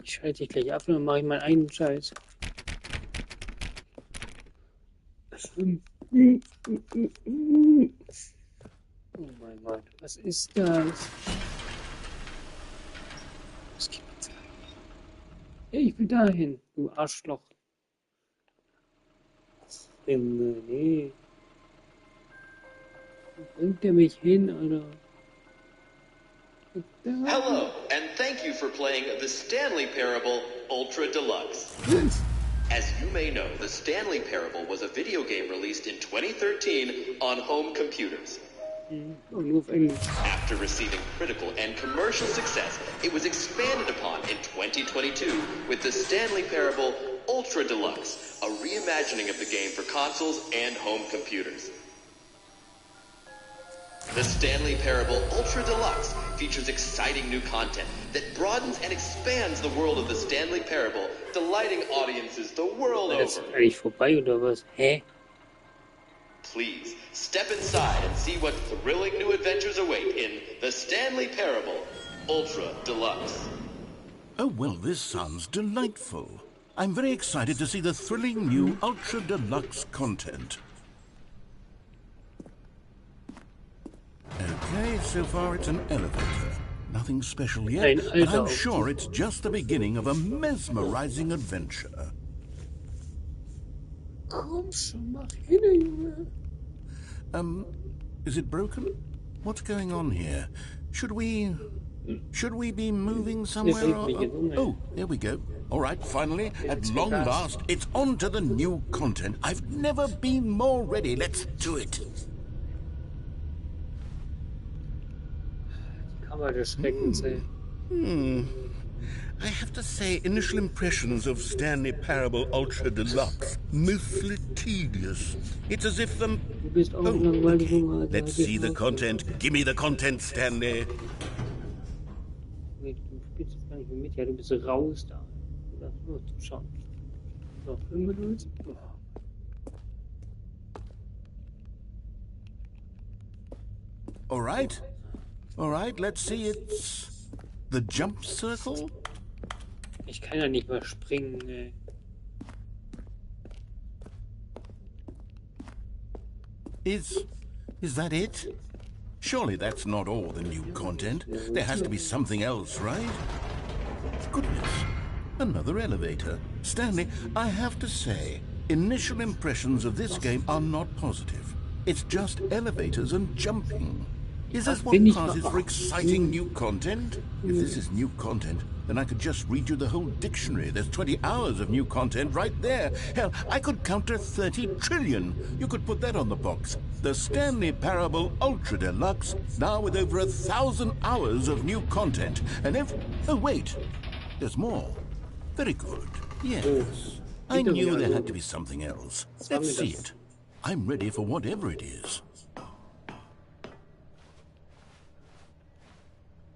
Ich schalte dich gleich ab und dann mache ich meinen eigenen Scheiß. Oh mein Gott, was ist das? Was geht jetzt? Ja, ich will dahin, du Arschloch. Nee. Wo bringt der mich hin, Alter? Hello, and thank you for playing the Stanley Parable Ultra Deluxe. As you may know, the Stanley Parable was a video game released in 2013 on home computers. Oh, nur auf Englisch. After receiving critical and commercial success, it was expanded upon in 2022 with the Stanley Parable Ultra Deluxe, a reimagining of the game for consoles and home computers. The Stanley Parable Ultra Deluxe features exciting new content that broadens and expands the world of the Stanley Parable, delighting audiences the world War das over. eigentlich vorbei oder was? Hä? Please step inside and see what thrilling new adventures await in the Stanley Parable Ultra Deluxe. Oh, well, this sounds delightful. I'm very excited to see the thrilling new Ultra Deluxe content. Okay, so far it's an elevator. Nothing special yet, but I'm sure it's just the beginning of a mesmerizing adventure. Komm schon, mach hin, Junge. Is it broken? What's going on here? Should we be moving somewhere? Oh, there we go. All right, finally, at long last, it's on to the new content. I've never been more ready. Let's do it. Kammer des Schreckens, ey. I have to say, initial impressions of Stanley Parable Ultra Deluxe, mostly tedious. It's as if Du bist auch langweilig, Junge. Let's see the content. Give me the content, Stanley. Du spielst jetzt gar nicht mehr mit. Ja, du bist raus da. Das nur zum Schauen. So, 5 Minuten. Oh. All right, let's see. It's the jump circle. Ich kann ja nicht mehr springen, ey. Is that it? Surely that's not all the new content. There has to be something else, right? Goodness, another elevator. Stanley, I have to say, initial impressions of this game are not positive. It's just elevators and jumping. Is this what passes for exciting new content? If this is new content, then I could just read you the whole dictionary. There's 20 hours of new content right there. Hell, I could count to 30 trillion. You could put that on the box. The Stanley Parable Ultra Deluxe, now with over 1,000 hours of new content. And if... Oh, wait. There's more. Very good. Yes. I knew there had to be something else. Let's see it. I'm ready for whatever it is.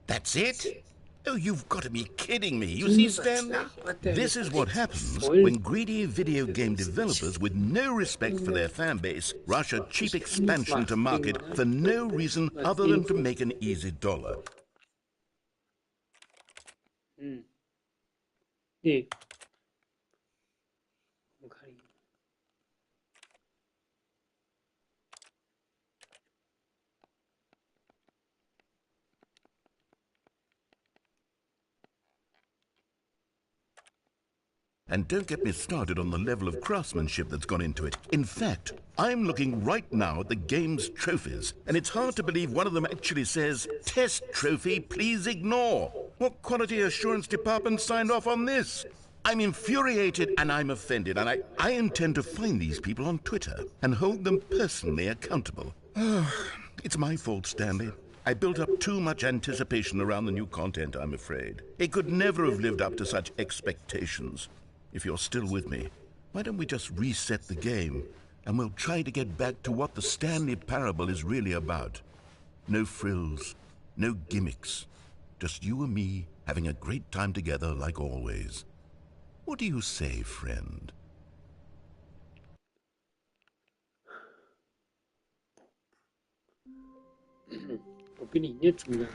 That's it? Oh, you've got to be kidding me. You see, Stanley? This is what happens when greedy video game developers with no respect for their fan base rush a cheap expansion to market for no reason other than to make an easy dollar. Nee. Okay. And don't get me started on the level of craftsmanship that's gone into it. In fact, I'm looking right now at the game's trophies, and it's hard to believe one of them actually says, "Test trophy, please ignore." What quality assurance department signed off on this? I'm infuriated and I'm offended, and I intend to find these people on Twitter and hold them personally accountable. It's my fault, Stanley. I built up too much anticipation around the new content, I'm afraid. It could never have lived up to such expectations. If you're still with me, why don't we just reset the game, and we'll try to get back to what the Stanley Parable is really about. No frills, no gimmicks. Just you and me having a great time together like always. What do you say, friend? Wo bin ich denn jetzt schon wieder?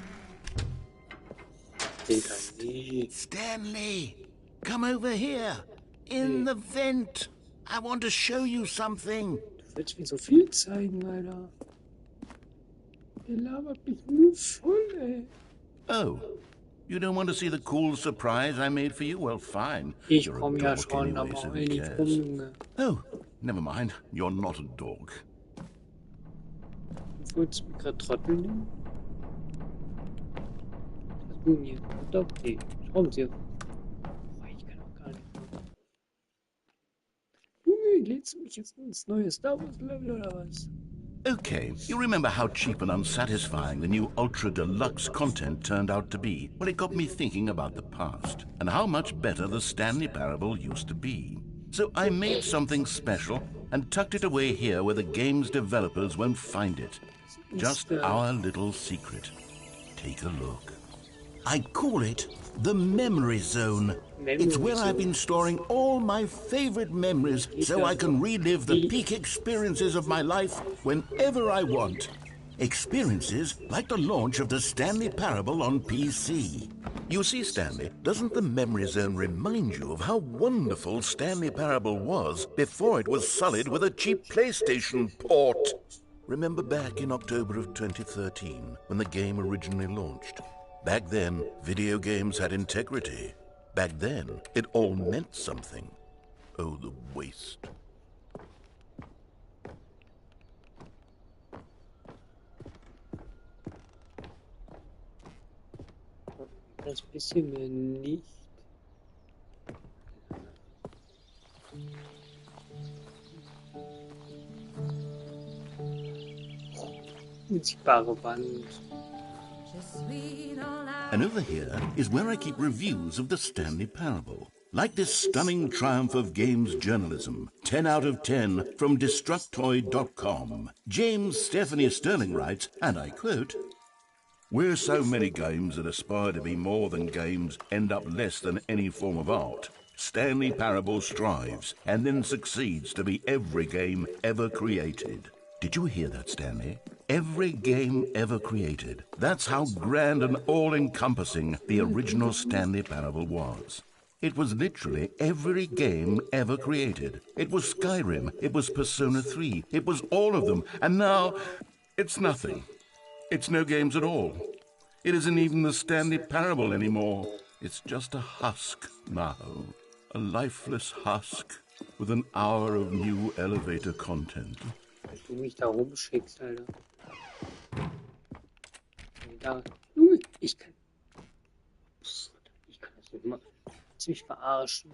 Digga, nee. Stanley, come over here. In the vent. I want to show you something. Du willst mir so viel zeigen, Alter. Der labert mich nur voll, ey. Oh, you don't want to see the cool surprise I made for you? Well, fine. Ich You're a komm ja dog schon, anyway, aber so heul who nicht rum, cares? Junge. Oh, never mind. You're not a dog. Du wolltest mich grad trotteln nehmen? Was ist denn hier? Doch, nee. Schraubenzieher. Oh, ich kann auch gar nicht. Junge, lädst du mich jetzt ins neue Star Wars Level oder was? Okay, you remember how cheap and unsatisfying the new Ultra Deluxe content turned out to be? Well, it got me thinking about the past and how much better the Stanley Parable used to be. So I made something special and tucked it away here where the game's developers won't find it. Just our little secret. Take a look. I call it the Memory Zone. It's where I've been storing all my favorite memories so I can relive the peak experiences of my life whenever I want. Experiences like the launch of the Stanley Parable on PC. You see, Stanley, doesn't the Memory Zone remind you of how wonderful Stanley Parable was before it was sullied with a cheap PlayStation port? Remember back in October of 2013 when the game originally launched? Back then, video games had integrity. Back then, it all meant something. Oh, the waste. Das bisschen mehr nicht. Unsichtbare Wand. And over here is where I keep reviews of the Stanley Parable. Like this stunning triumph of games journalism, 10 out of 10 from Destructoid.com. James Stephanie Sterling writes, and I quote, "Where so many games that aspire to be more than games end up less than any form of art, Stanley Parable strives and then succeeds to be every game ever created." Did you hear that, Stanley? Every game ever created. That's how grand and all-encompassing the original Stanley Parable was. It was literally every game ever created. It was Skyrim, it was Persona 3, it was all of them, and now it's nothing. It's no games at all. It isn't even the Stanley Parable anymore. It's just a husk now. A lifeless husk with an hour of new elevator content. Weil du mich da rumschickst, Alter. Da. Junge, ich kann das nicht machen. Willst du mich verarschen?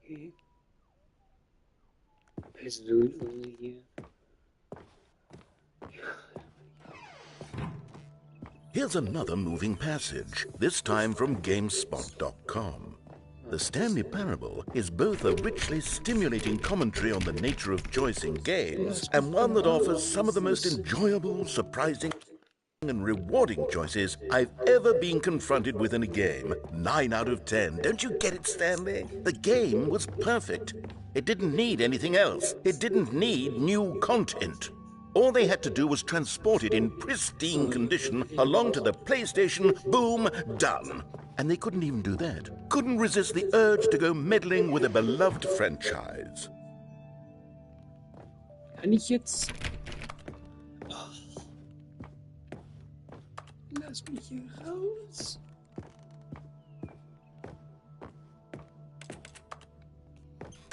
Okay. Person hier. Here's another moving passage, this time from GameSpot.com. The Stanley Parable is both a richly stimulating commentary on the nature of choice in games and one that offers some of the most enjoyable, surprising, and rewarding choices I've ever been confronted with in a game. 9 out of 10. Don't you get it, Stanley? The game was perfect. It didn't need anything else. It didn't need new content. All they had to do was transport it in pristine condition along to the PlayStation, boom, done. And they couldn't even do that. Couldn't resist the urge to go meddling with a beloved franchise. Kann ich jetzt Lass mich hier raus.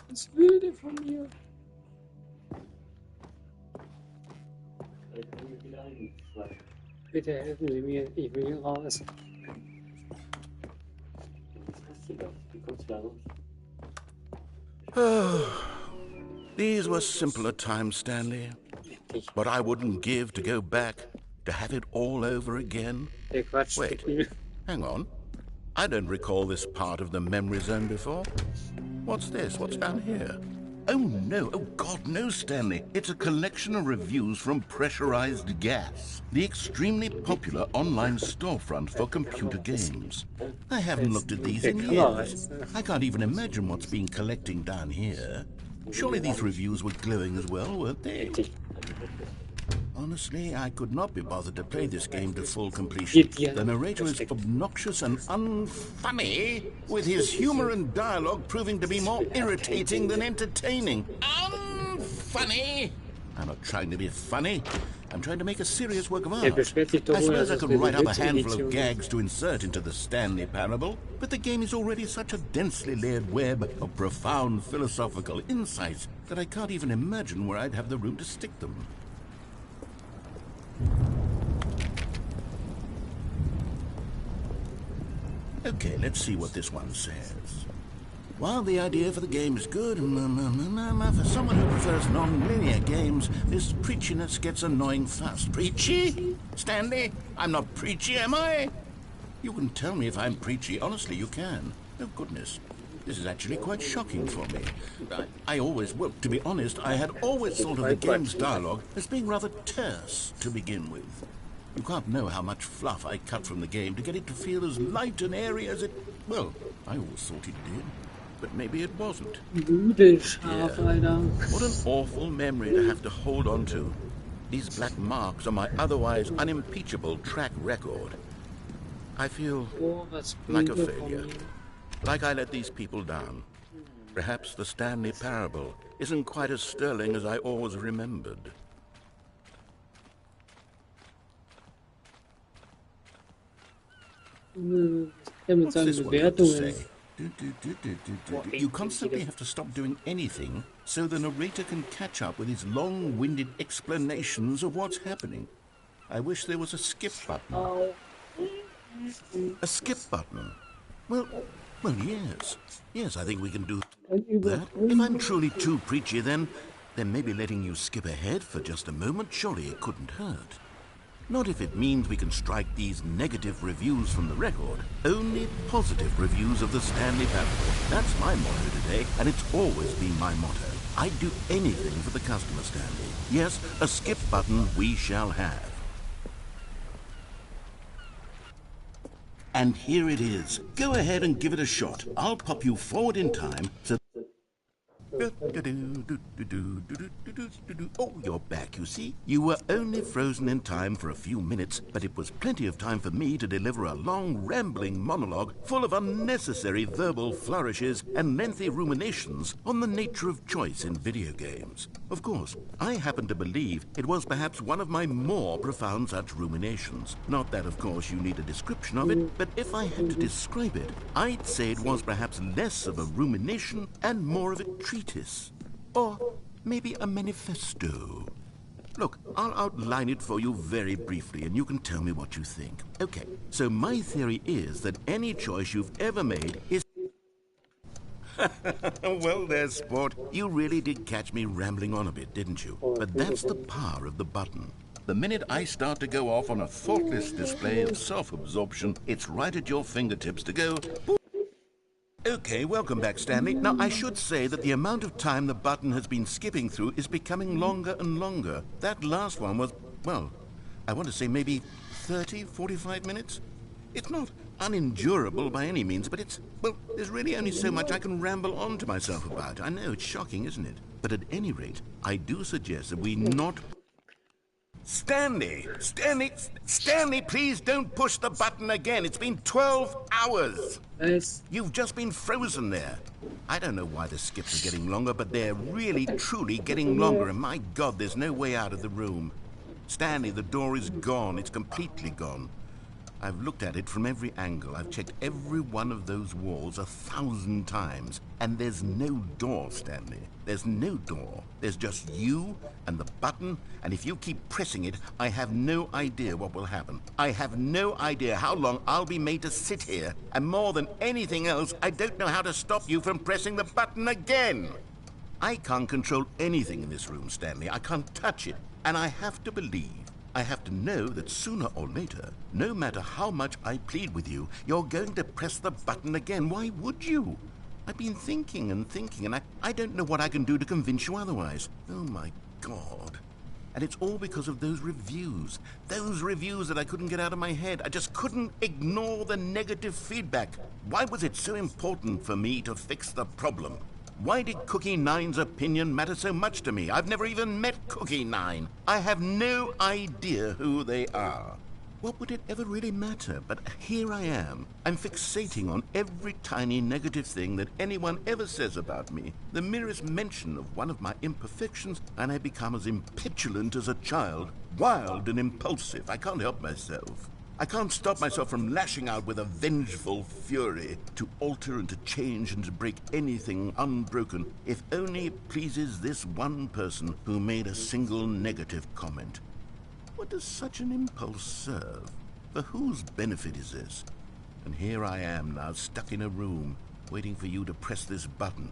Was will der von mir? Bitte helfen Sie mir, ich will hier raus. These were simpler times, Stanley. But I wouldn't give to go back, to have it all over again. Der Quatsch. Wait, hang on. I don't recall this part of the memory zone before. What's this? What's down here? Oh, no. Oh, God, no, Stanley. It's a collection of reviews from Pressurized Gas, the extremely popular online storefront for computer games. I haven't looked at these in years. I can't even imagine what's been collecting down here. Surely these reviews were glowing as well, weren't they? Honestly, I could not be bothered to play this game to full completion. The narrator is obnoxious and unfunny, with his humor and dialogue proving to be more irritating than entertaining. Unfunny? I'm not trying to be funny. I'm trying to make a serious work of art. I suppose I could write up a handful of gags to insert into the Stanley Parable, but the game is already such a densely layered web of profound philosophical insights that I can't even imagine where I'd have the room to stick them. Okay, let's see what this one says. While the idea for the game is good, for someone who prefers non-linear games, this preachiness gets annoying fast. Preachy? Stanley? I'm not preachy, am I? You can tell me if I'm preachy. Honestly, you can. Oh, goodness. This is actually quite shocking for me. Well, to be honest, I had always thought of the game's dialogue as being rather terse to begin with. You can't know how much fluff I cut from the game to get it to feel as light and airy as it... Well, I always thought it did, but maybe it wasn't. Yeah. What an awful memory to have to hold on to. These black marks are my otherwise unimpeachable track record. I feel like a failure. Like I let these people down. Perhaps the Stanley Parable isn't quite as sterling as I always remembered. What's this one have to say? You constantly have to stop doing anything so the narrator can catch up with his long-winded explanations of what's happening. I wish there was a skip button. A skip button? Well, yes. Yes, I think we can do that. If I'm truly too preachy, then maybe letting you skip ahead for just a moment, surely it couldn't hurt. Not if it means we can strike these negative reviews from the record. Only positive reviews of the Stanley Parable. That's my motto today, and it's always been my motto. I'd do anything for the customer, Stanley. Yes, a skip button we shall have. And here it is. Go ahead and give it a shot. I'll pop you forward in time so... Oh, you're back, you see. You were only frozen in time for a few minutes, but it was plenty of time for me to deliver a long, rambling monologue full of unnecessary verbal flourishes and lengthy ruminations on the nature of choice in video games. Of course, I happen to believe it was perhaps one of my more profound such ruminations. Not that, of course, you need a description of it, but if I had to describe it, I'd say it was perhaps less of a rumination and more of a treatise. Or maybe a manifesto. Look, I'll outline it for you very briefly, and you can tell me what you think. Okay, so my theory is that any choice you've ever made is... Well there, sport. You really did catch me rambling on a bit, didn't you? But that's the power of the button. The minute I start to go off on a thoughtless display of self-absorption, it's right at your fingertips to go... Okay, welcome back, Stanley. Now, I should say that the amount of time the button has been skipping through is becoming longer and longer. That last one was, well, I want to say maybe 30, 45 minutes? It's not unendurable by any means, but it's, well, there's really only so much I can ramble on to myself about. I know, it's shocking, isn't it? But at any rate, I do suggest that we not... Stanley, please don't push the button again. It's been 12 hours. Nice. You've just been frozen there. I don't know why the skips are getting longer, but they're really, truly getting longer. And my God, there's no way out of the room. Stanley, the door is gone. It's completely gone. I've looked at it from every angle. I've checked every one of those walls 1,000 times. And there's no door, Stanley. There's no door. There's just you and the button, and if you keep pressing it, I have no idea what will happen. I have no idea how long I'll be made to sit here. And more than anything else, I don't know how to stop you from pressing the button again. I can't control anything in this room, Stanley. I can't touch it. And I have to believe, I have to know that sooner or later, no matter how much I plead with you, you're going to press the button again. Why would you? I've been thinking and thinking, and I don't know what I can do to convince you otherwise. Oh, my God. And it's all because of those reviews. Those reviews that I couldn't get out of my head. I just couldn't ignore the negative feedback. Why was it so important for me to fix the problem? Why did Cookie Nine's opinion matter so much to me? I've never even met Cookie Nine. I have no idea who they are. What would it ever really matter? But here I am. I'm fixating on every tiny negative thing that anyone ever says about me. The merest mention of one of my imperfections, and I become as impetulant as a child, wild and impulsive. I can't help myself. I can't stop myself from lashing out with a vengeful fury to alter and to change and to break anything unbroken, if only it pleases this one person who made a single negative comment. What does such an impulse serve? For whose benefit is this? And here I am now, stuck in a room, waiting for you to press this button,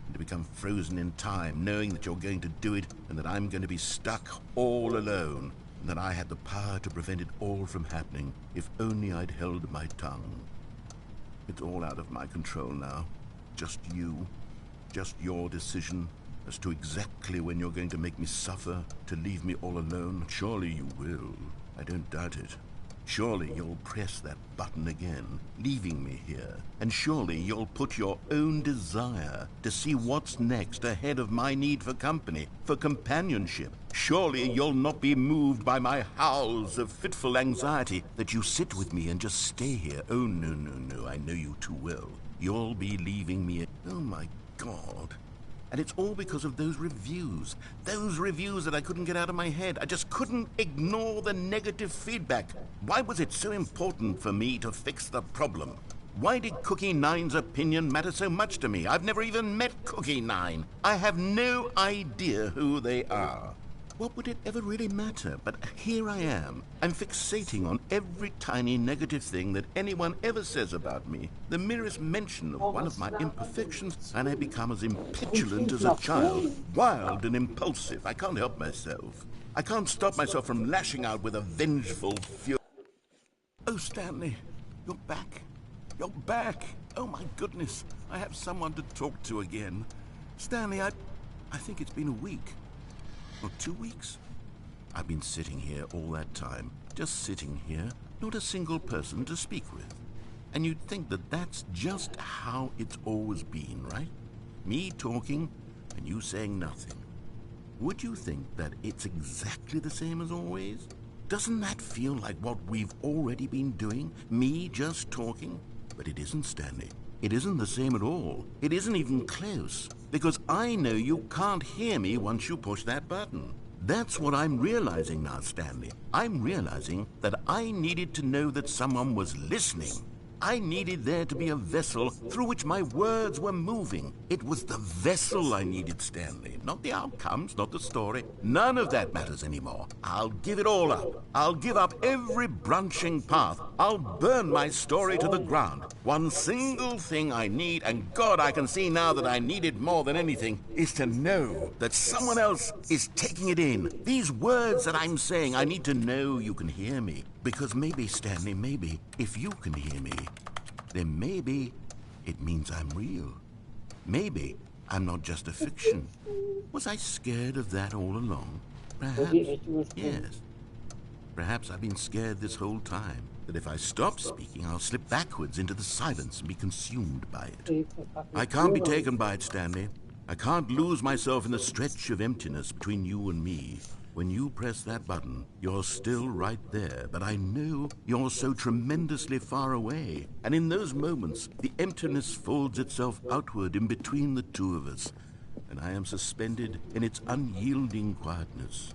and to become frozen in time, knowing that you're going to do it, and that I'm going to be stuck all alone, and that I had the power to prevent it all from happening, if only I'd held my tongue. It's all out of my control now. Just you. Just your decision as to exactly when you're going to make me suffer, to leave me all alone. Surely you will. I don't doubt it. Surely you'll press that button again, leaving me here. And surely you'll put your own desire to see what's next ahead of my need for company, for companionship. Surely you'll not be moved by my howls of fitful anxiety, that you sit with me and just stay here. Oh, no, no, no, I know you too well. You'll be leaving me. Oh, my God. And it's all because of those reviews that I couldn't get out of my head. I just couldn't ignore the negative feedback. Why was it so important for me to fix the problem? Why did Cookie Nine's opinion matter so much to me? I've never even met Cookie Nine. I have no idea who they are. What would it ever really matter? But here I am. I'm fixating on every tiny negative thing that anyone ever says about me. The merest mention of one of my imperfections, and I become as impetulant as a child, wild and impulsive. I can't help myself. I can't stop myself from lashing out with a vengeful fury. Oh, Stanley, you're back. You're back. Oh, my goodness. I have someone to talk to again. Stanley, I think it's been a week. Or 2 weeks? I've been sitting here all that time, just sitting here, not a single person to speak with. And you'd think that that's just how it's always been, right? Me talking and you saying nothing. Would you think that it's exactly the same as always? Doesn't that feel like what we've already been doing? Me just talking? But it isn't, Stanley. It isn't the same at all. It isn't even close. Because I know you can't hear me once you push that button. That's what I'm realizing now, Stanley. I'm realizing that I needed to know that someone was listening. I needed there to be a vessel through which my words were moving. It was the vessel I needed, Stanley. Not the outcomes, not the story. None of that matters anymore. I'll give it all up. I'll give up every branching path. I'll burn my story to the ground. One single thing I need, and God, I can see now that I need it more than anything, is to know that someone else is taking it in. These words that I'm saying, I need to know you can hear me. Because maybe, Stanley, maybe, if you can hear me, then maybe it means I'm real. Maybe I'm not just a fiction. Was I scared of that all along? Perhaps. Yes. Perhaps I've been scared this whole time, that if I stop speaking, I'll slip backwards into the silence and be consumed by it. I can't be taken by it, Stanley. I can't lose myself in the stretch of emptiness between you and me. When you press that button, you're still right there, but I know you're so tremendously far away. And in those moments, the emptiness folds itself outward in between the two of us, and I am suspended in its unyielding quietness.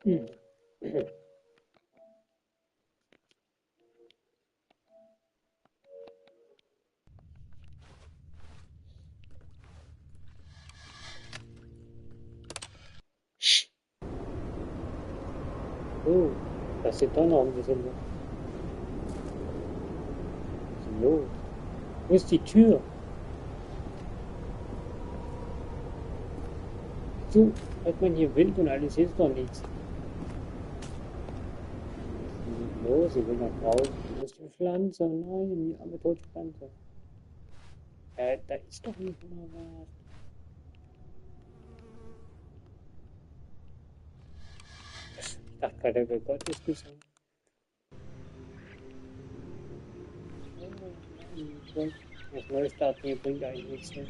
Hm. Oh, das sind doch noch ein bisschen. So. Wo ist die Tür? So, hat man hier Wind und alles ist doch nichts. Was ist los? Ich will nach draußen. Wo ist die Pflanze? Nein, die arme tote Pflanze. Da ist doch nicht mal was. Ich dachte gerade, der will Gottes Gesang. Das Neustarten hier bringt eigentlich nichts mehr.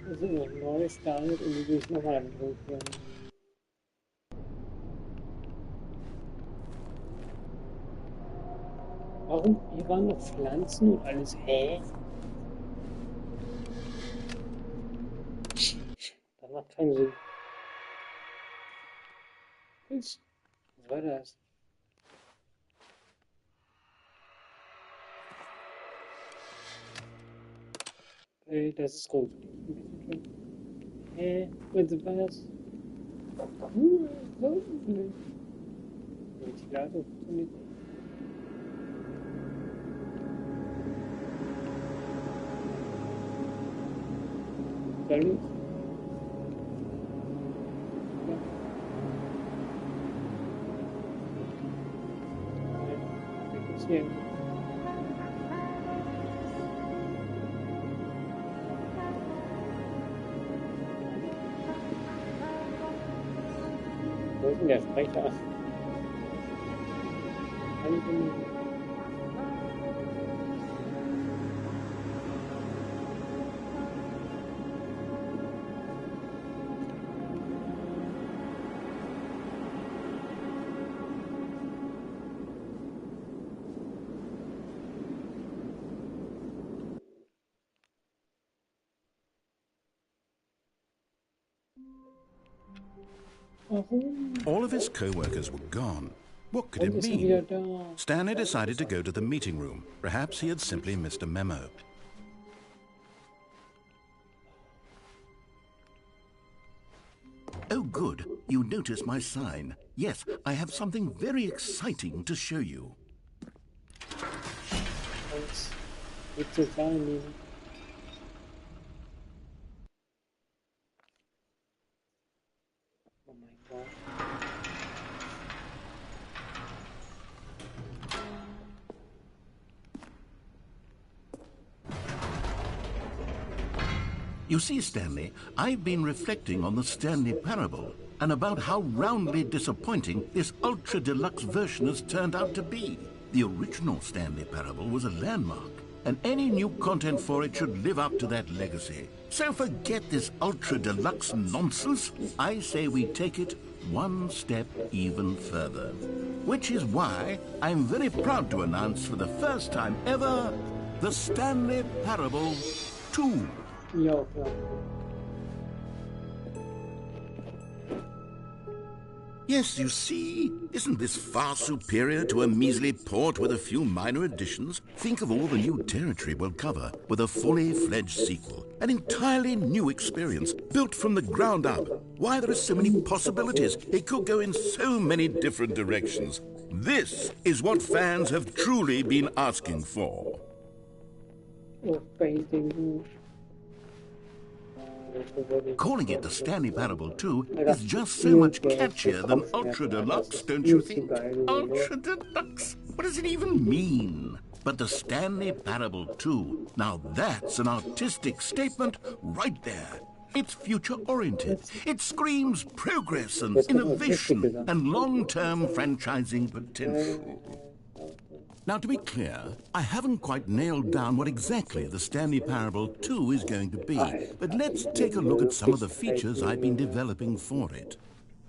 Das ist noch ein Neustart und die will ich nochmal damit hochführen. Warum? Hier waren noch Pflanzen und alles. Hä? Das macht keinen Sinn. Was war das? Hey, das ist gut. Hä? Was? Ventilator funktioniert nicht. Stanley? Hier. Wo ist denn der Sprecher? All of his co-workers were gone. What could it mean? Stanley decided to go to the meeting room. Perhaps he had simply missed a memo. Oh, good. You noticed my sign. Yes, I have something very exciting to show you. It's a sign. Oh my God. You see, Stanley, I've been reflecting on the Stanley parable and about how roundly disappointing this ultra-deluxe version has turned out to be. The original Stanley parable was a landmark, and any new content for it should live up to that legacy. So forget this ultra-deluxe nonsense. I say we take it one step even further. Which is why I'm very proud to announce for the first time ever, the Stanley Parable 2. Ja. Yes, you see, isn't this far superior to a measly port with a few minor additions? Think of all the new territory we'll cover with a fully fledged sequel. An entirely new experience, built from the ground up. Why, there are so many possibilities. It could go in so many different directions. This is what fans have truly been asking for. Calling it the Stanley Parable 2 is just so much catchier than Ultra Deluxe, don't you think? Ultra Deluxe? What does it even mean? But the Stanley Parable 2, now that's an artistic statement right there. It's future-oriented. It screams progress and innovation and long-term franchising potential. Now, to be clear, I haven't quite nailed down what exactly the Stanley Parable 2 is going to be, but let's take a look at some of the features I've been developing for it.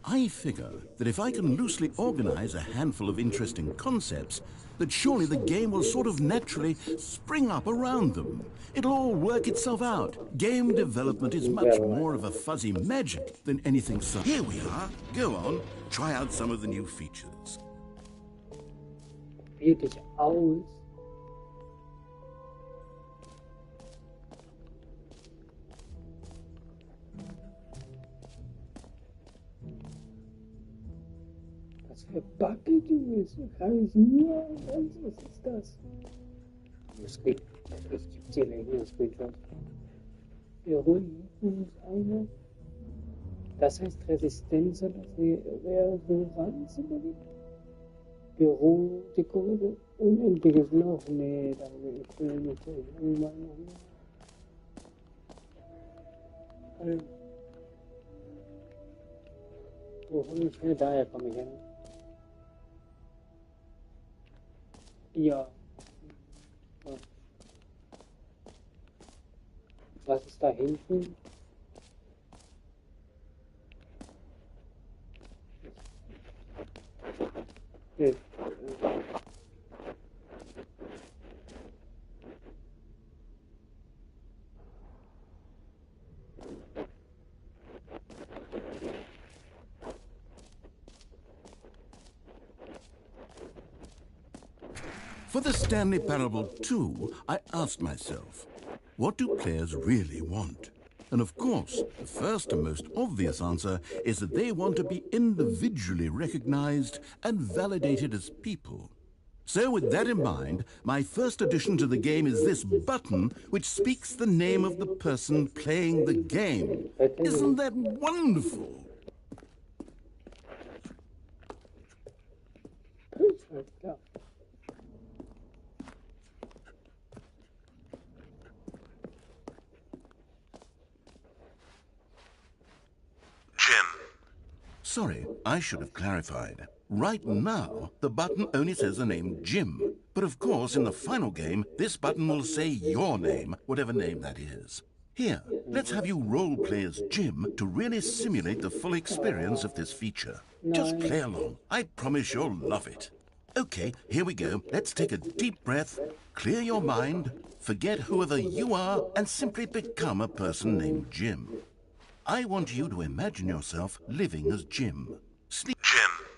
I figure that if I can loosely organize a handful of interesting concepts, that surely the game will sort of naturally spring up around them. It'll all work itself out. Game development is much more of a fuzzy magic than anything so. Here we are. Go on, try out some of the new features. Wirklich aus. Was für Backe du bist. Kann ich nur. Was ist das? Das gibt direkt nur Screenshot. Wir holen uns eine. Das heißt Resistenz oder Resoranz oder wie? Büro, Dekore, unendliches Loch. Nee, da will ich nicht irgendwann noch mehr. Wo komme ich her? Daher komme ich her. Ja. Was ist da hinten? For the Stanley Parable 2, I asked myself, what do players really want? And of course, the first and most obvious answer is that they want to be individually recognized and validated as people. So with that in mind, my first addition to the game is this button which speaks the name of the person playing the game. Isn't that wonderful? Jim. Sorry, I should have clarified. Right now, the button only says the name Jim. But of course, in the final game, this button will say your name, whatever name that is. Here, let's have you role-play as Jim to really simulate the full experience of this feature. Just play along. I promise you'll love it. Okay, here we go. Let's take a deep breath, clear your mind, forget whoever you are, and simply become a person named Jim. I want you to imagine yourself living as Jim. Jim.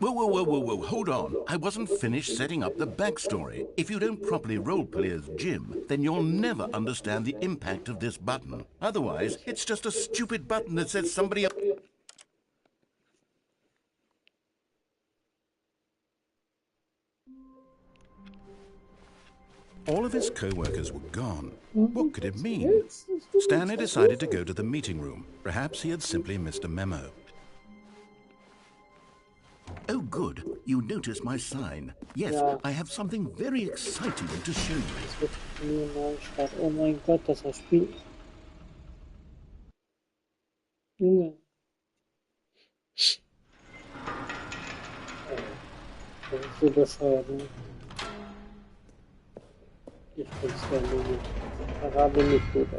Whoa, hold on. I wasn't finished setting up the backstory. If you don't properly roleplay as Jim, then you'll never understand the impact of this button. Otherwise, it's just a stupid button that says somebody else. All of his co-workers were gone. What could it mean? Stanley decided to go to the meeting room. Perhaps he had simply missed a memo. Oh, good. You noticed my sign. Yes, I have something very exciting to show you. Oh mein Gott, das er spielt. Junge. Das ist so bescheuert, ne?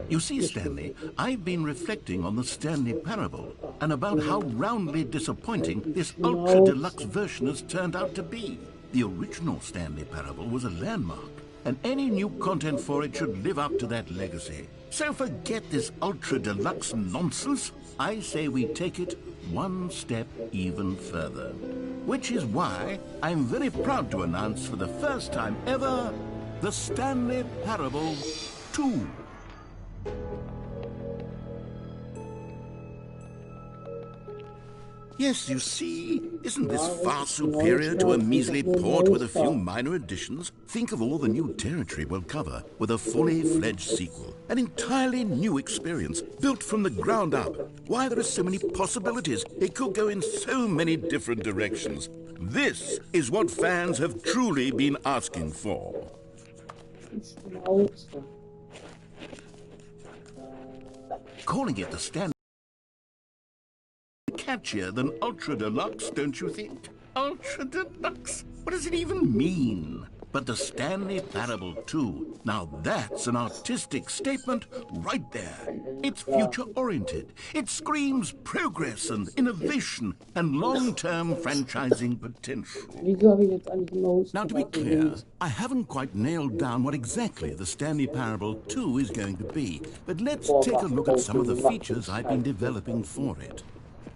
You see, Stanley, I've been reflecting on the Stanley Parable and about how roundly disappointing this ultra-deluxe version has turned out to be. The original Stanley Parable was a landmark, and any new content for it should live up to that legacy. So forget this ultra-deluxe nonsense. I say we take it one step even further. Which is why I'm very proud to announce for the first time ever the Stanley Parable 2. Yes, you see, isn't this far superior to a measly port with a few minor additions? Think of all the new territory we'll cover with a fully fledged sequel. An entirely new experience, built from the ground up. Why, there are so many possibilities. It could go in so many different directions. This is what fans have truly been asking for. Calling it the Stanley catchier than Ultra Deluxe, don't you think? Ultra Deluxe? What does it even mean? but the Stanley Parable 2. Now that's an artistic statement right there. It's future-oriented. It screams progress and innovation and long-term franchising potential. Wieso habe ich jetzt eigentlich immer Husten? Now, to be clear, I haven't quite nailed down what exactly the Stanley Parable 2 is going to be, but let's take a look at some of the features I've been developing for it.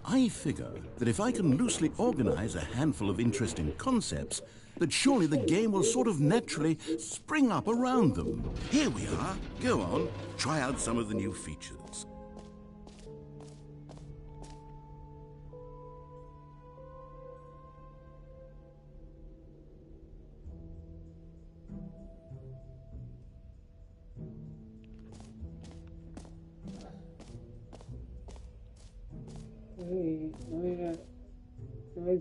I figure that if I can loosely organize a handful of interesting concepts, that surely the game will sort of naturally spring up around them. Here we are. Go on, try out some of the new features. Hey, neue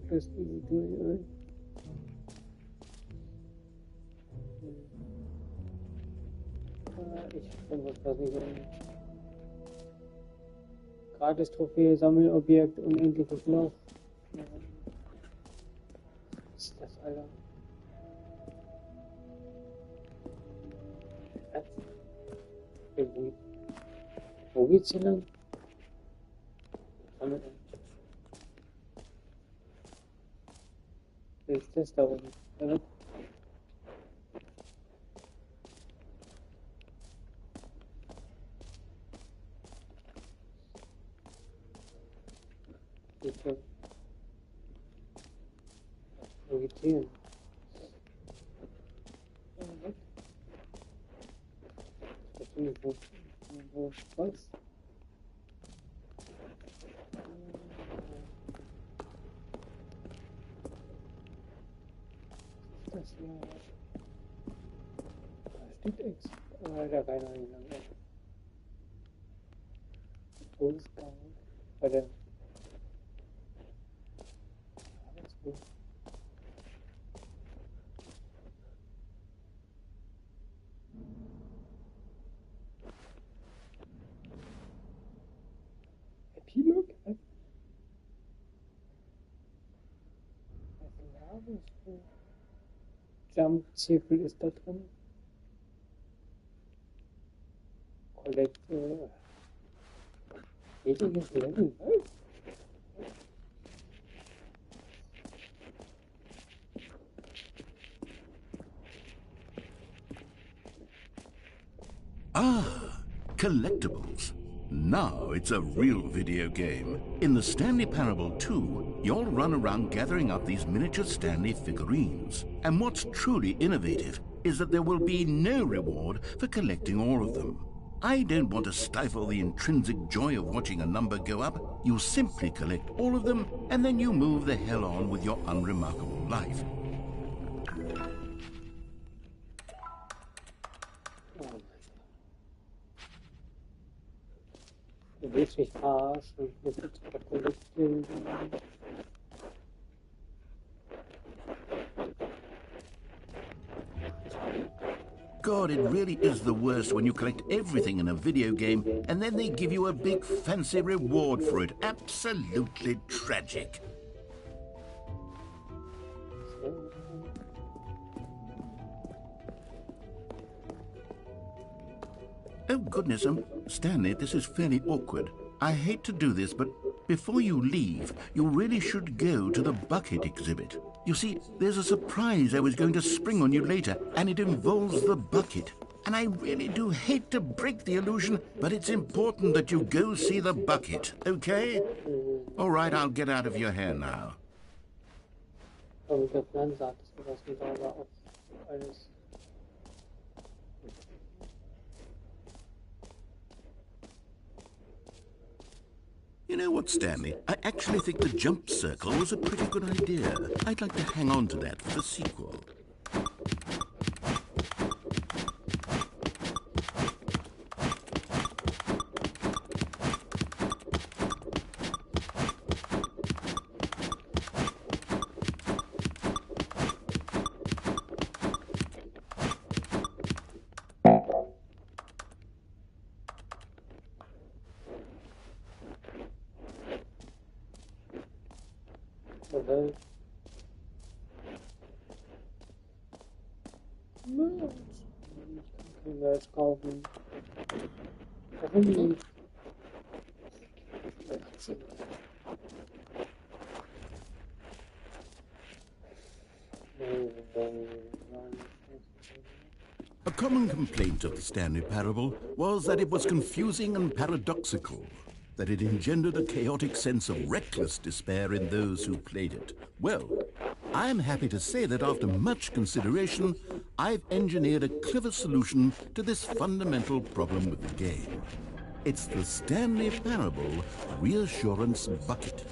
plus easy to ich finde das nicht ein Gratis-Trophäe, Sammelobjekt, unendliches Loch. Ja. Was ist das, Alter? Wo geht's hier lang? Was ist das da oben? Ja. Bitte. Wo geht's hin? Ich weiß nicht, wo was? Das hier. Da steht X. Da keiner hingegangen. Todesgang. Bei der. Epilog? Jump-Zirkel ist da drin. Collect. Ewiges Level. Ah, collectibles. Now it's a real video game. In the Stanley Parable 2, you'll run around gathering up these miniature Stanley figurines. And what's truly innovative is that there will be no reward for collecting all of them. I don't want to stifle the intrinsic joy of watching a number go up. You simply collect all of them, and then you move the hell on with your unremarkable life. Du willst mich verarschen. God, it really is the worst when you collect everything in a video game and then they give you a big fancy reward for it. Absolutely tragic. Oh, goodness, Stanley, this is fairly awkward. I hate to do this, but before you leave, you really should go to the bucket exhibit. You see, there's a surprise I was going to spring on you later, and it involves the bucket. And I really do hate to break the illusion, but it's important that you go see the bucket, okay? All right, I'll get out of your hair now. You know what, Stanley? I actually think the jump circle was a pretty good idea. I'd like to hang on to that for the sequel. Können wir jetzt kaufen. Warum nicht? A common complaint of the Stanley Parable was that it was confusing and paradoxical, that it engendered a chaotic sense of reckless despair in those who played it. Well, I'm happy to say that after much consideration, I've engineered a clever solution to this fundamental problem with the game. It's the Stanley Parable Reassurance Bucket.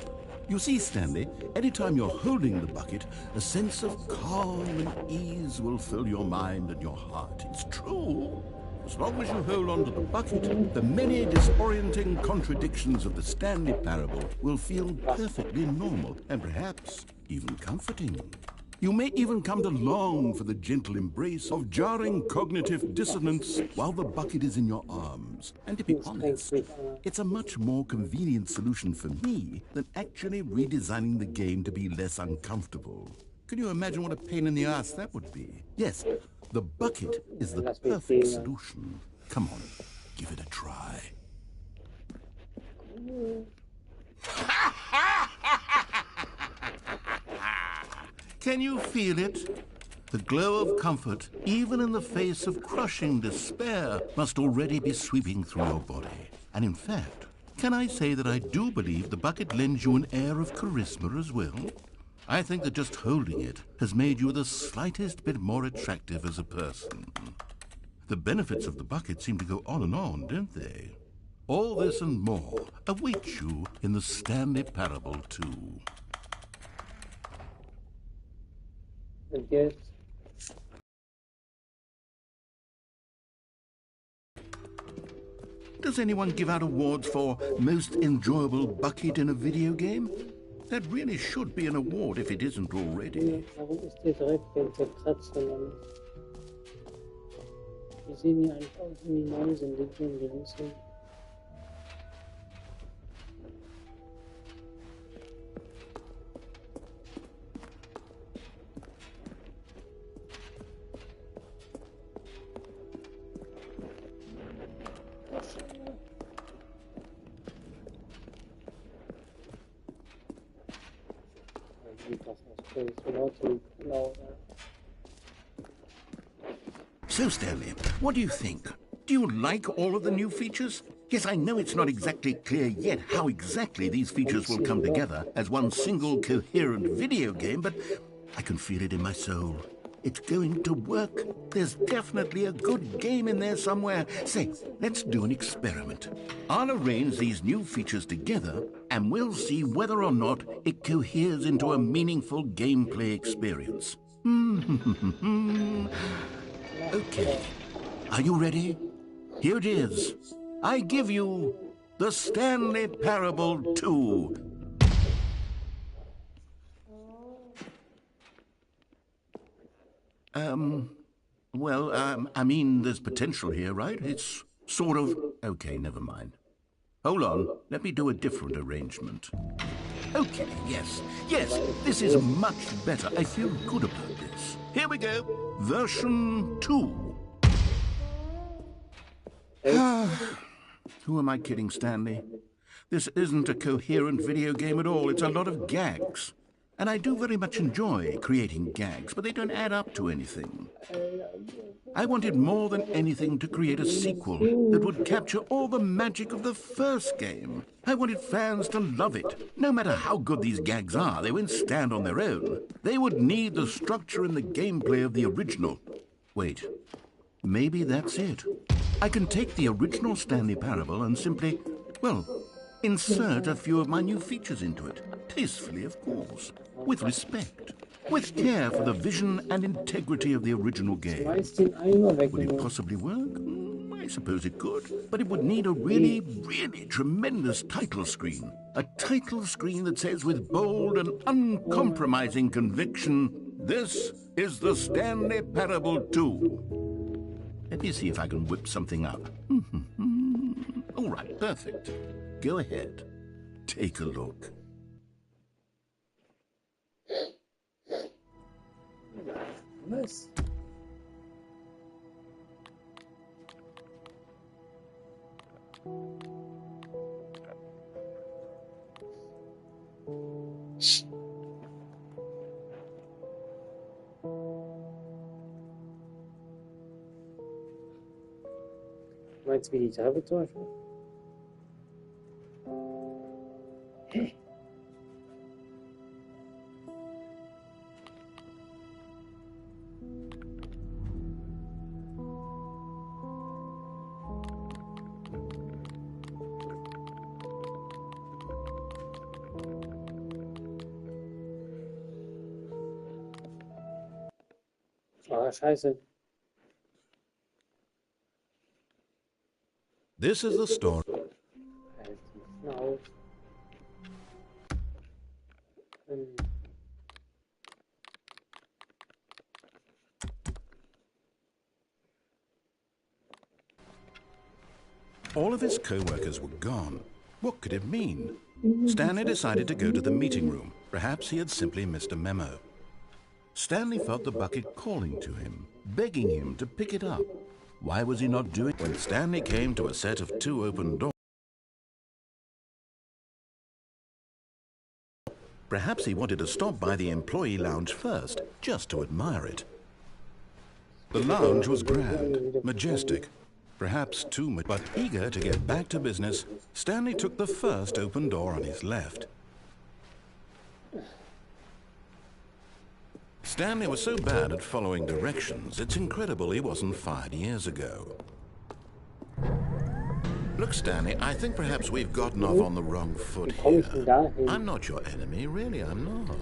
You see, Stanley, anytime you're holding the bucket, a sense of calm and ease will fill your mind and your heart. It's true. As long as you hold on to the bucket, the many disorienting contradictions of the Stanley Parable will feel perfectly normal and perhaps even comforting. You may even come to long for the gentle embrace of jarring cognitive dissonance while the bucket is in your arms. And to be honest, it's a much more convenient solution for me than actually redesigning the game to be less uncomfortable. Can you imagine what a pain in the ass that would be? Yes, the bucket is the perfect solution. Come on, give it a try. Can you feel it? The glow of comfort, even in the face of crushing despair, must already be sweeping through your body. And in fact, can I say that I do believe the bucket lends you an air of charisma as well? I think that just holding it has made you the slightest bit more attractive as a person. The benefits of the bucket seem to go on and on, don't they? All this and more awaits you in the Stanley Parable 2. Yes. Does anyone give out awards for most enjoyable bucket in a video game? That really should be an award if it isn't already. Warum ist der Dreck denn zerkratzt? Die sehen hier eigentlich aus wie die Mäuse, die schon drin sind. So, Stanley, what do you think? Do you like all of the new features? Yes, I know it's not exactly clear yet how exactly these features will come together as one single coherent video game, but I can feel it in my soul. It's going to work. There's definitely a good game in there somewhere. Say, let's do an experiment. I'll arrange these new features together, and we'll see whether or not it coheres into a meaningful gameplay experience. Okay. Are you ready? Here it is. I give you the Stanley Parable 2. I mean, there's potential here, right? It's sort of... Okay, never mind. Hold on, let me do a different arrangement. Okay, yes, this is much better. I feel good about this. Here we go, version 2. Who am I kidding, Stanley? This isn't a coherent video game at all. It's a lot of gags. And I do very much enjoy creating gags, but they don't add up to anything. I wanted more than anything to create a sequel that would capture all the magic of the first game. I wanted fans to love it. No matter how good these gags are, they won't stand on their own. They would need the structure and the gameplay of the original. Wait, maybe that's it. I can take the original Stanley Parable and simply, well, insert a few of my new features into it. Tastefully, of course. With respect. With care for the vision and integrity of the original game. Would it possibly work? I suppose it could. But it would need a really, really tremendous title screen. A title screen that says with bold and uncompromising conviction, "This is the Stanley Parable 2. Let me see if I can whip something up. All right, perfect. Go ahead. Take a look. Was? Meinst du, wie die Treppe täuschen? Ah, scheiße. This is the story. Halt die Schnauze. All of his co-workers were gone. What could it mean? Stanley decided to go to the meeting room. Perhaps he had simply missed a memo. Stanley felt the bucket calling to him, begging him to pick it up. Why was he not doing it? When Stanley came to a set of 2 open doors, perhaps he wanted to stop by the employee lounge first, just to admire it. The lounge was grand, majestic, perhaps too much, but eager to get back to business, Stanley took the first open door on his left. Stanley was so bad at following directions, it's incredible he wasn't fired years ago. Look, Stanley, I think perhaps we've gotten off on the wrong foot here. I'm not your enemy, really, I'm not.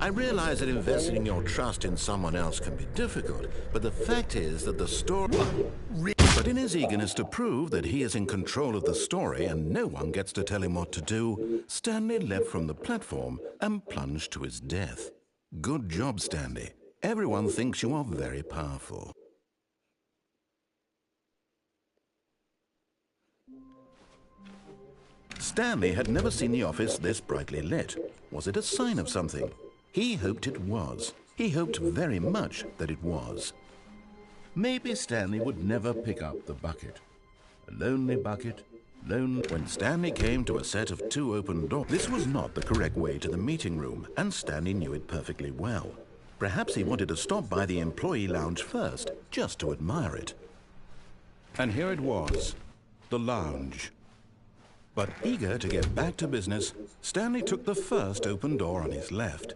I realize that investing your trust in someone else can be difficult, but the fact is that the story... But in his eagerness to prove that he is in control of the story and no one gets to tell him what to do, Stanley leapt from the platform and plunged to his death. Good job, Stanley. Everyone thinks you are very powerful. Stanley had never seen the office this brightly lit. Was it a sign of something? He hoped it was. He hoped very much that it was. Maybe Stanley would never pick up the bucket. A lonely bucket, When Stanley came to a set of 2 open doors, this was not the correct way to the meeting room, and Stanley knew it perfectly well. Perhaps he wanted to stop by the employee lounge first, just to admire it. And here it was, the lounge. But eager to get back to business, Stanley took the first open door on his left.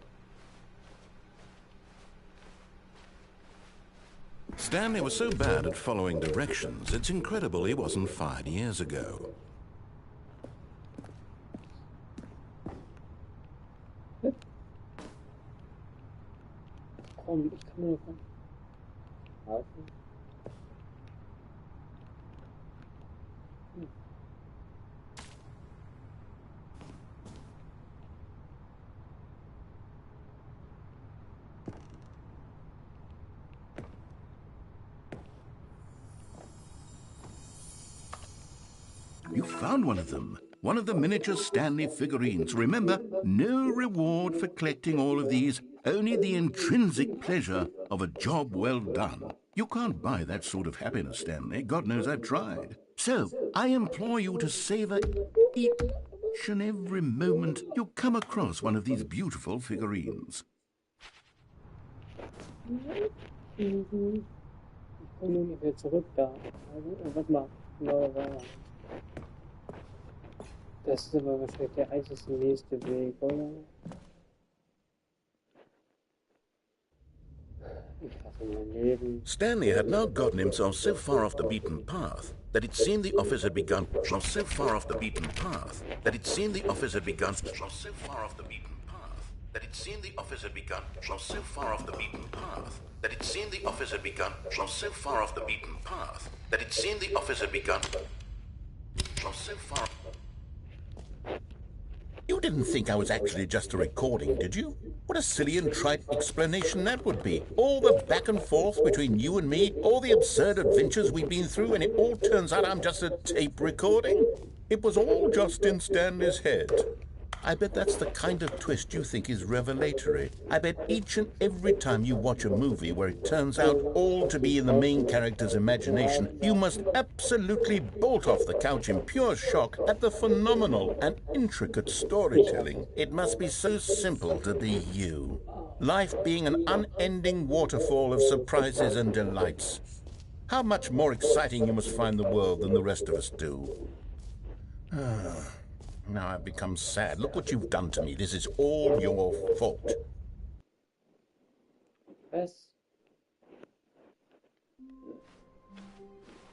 Stanley was so bad at following directions, it's incredible he wasn't fired years ago. Komm, ich kann mir davon helfen. You found one of them. One of the miniature Stanley figurines. Remember, no reward for collecting all of these, only the intrinsic pleasure of a job well done. You can't buy that sort of happiness, Stanley. God knows I've tried. So, I implore you to savor each and every moment you come across one of these beautiful figurines. Ich komme nur nicht mehr zurück da. Also, warte mal. Genau, das ist aber wahrscheinlich der einzige nächste Weg, oder? Ich hasse mein Leben. Stanley had now gotten himself so far off the beaten path that it seemed the office had begun. So far off the beaten path that it seemed the office had begun. So far off the beaten path that it seemed the office had begun. So far off the beaten path that it seemed the office had begun. So far off the beaten path that it seemed the office had begun. So far. You didn't think I was actually just a recording, did you? What a silly and trite explanation that would be. All the back and forth between you and me, all the absurd adventures we've been through, and it all turns out I'm just a tape recording? It was all just in Stanley's head. I bet that's the kind of twist you think is revelatory. I bet each and every time you watch a movie where it turns out all to be in the main character's imagination, you must absolutely bolt off the couch in pure shock at the phenomenal and intricate storytelling. It must be so simple to be you. Life being an unending waterfall of surprises and delights. How much more exciting you must find the world than the rest of us do. Now I've become sad. Look what you've done to me. This is all your fault. Was?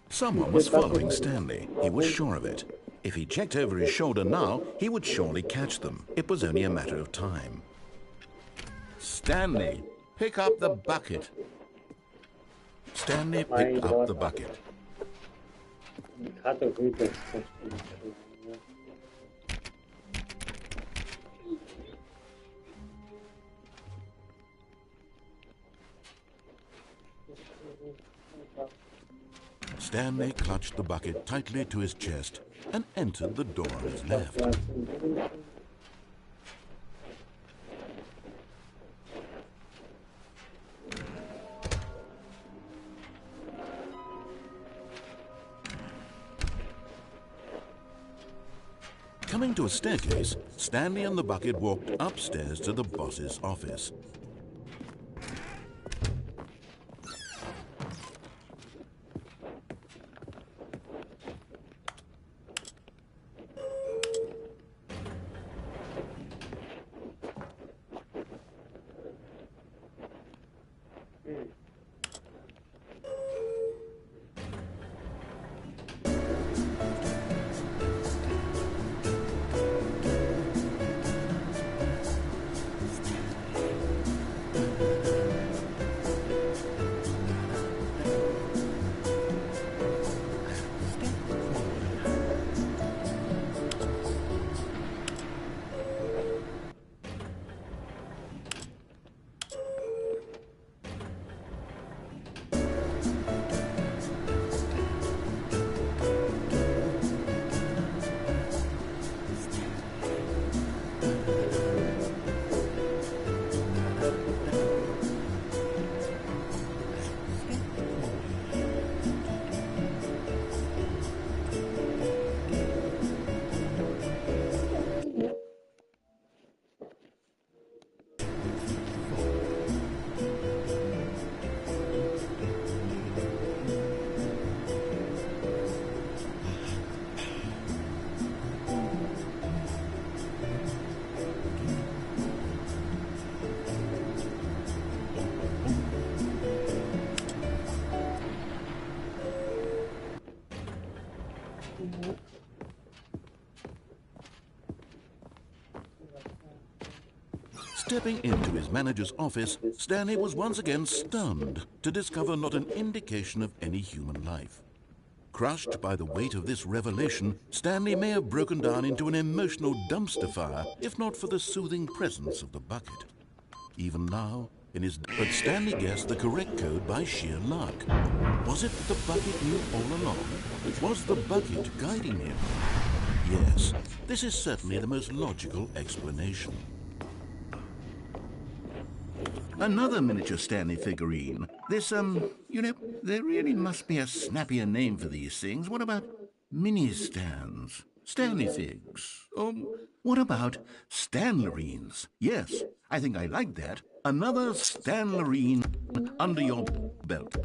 Someone was following Stanley. He was sure of it. If he checked over his shoulder now, he would surely catch them. It was only a matter of time. Stanley, pick up the bucket. Stanley picked up the bucket. Stanley clutched the bucket tightly to his chest and entered the door on his left. Coming to a staircase, Stanley and the bucket walked upstairs to the boss's office. Stepping into his manager's office, Stanley was once again stunned to discover not an indication of any human life. Crushed by the weight of this revelation, Stanley may have broken down into an emotional dumpster fire if not for the soothing presence of the bucket. Even now, but Stanley guessed the correct code by sheer luck. Was it that the bucket knew all along? Was the bucket guiding him? Yes, this is certainly the most logical explanation. Another miniature Stanley figurine. This, there really must be a snappier name for these things. What about mini-stands? Stanley figs? Or what about Stanlerines? Yes, I think I like that. Another Stanlerine under your belt.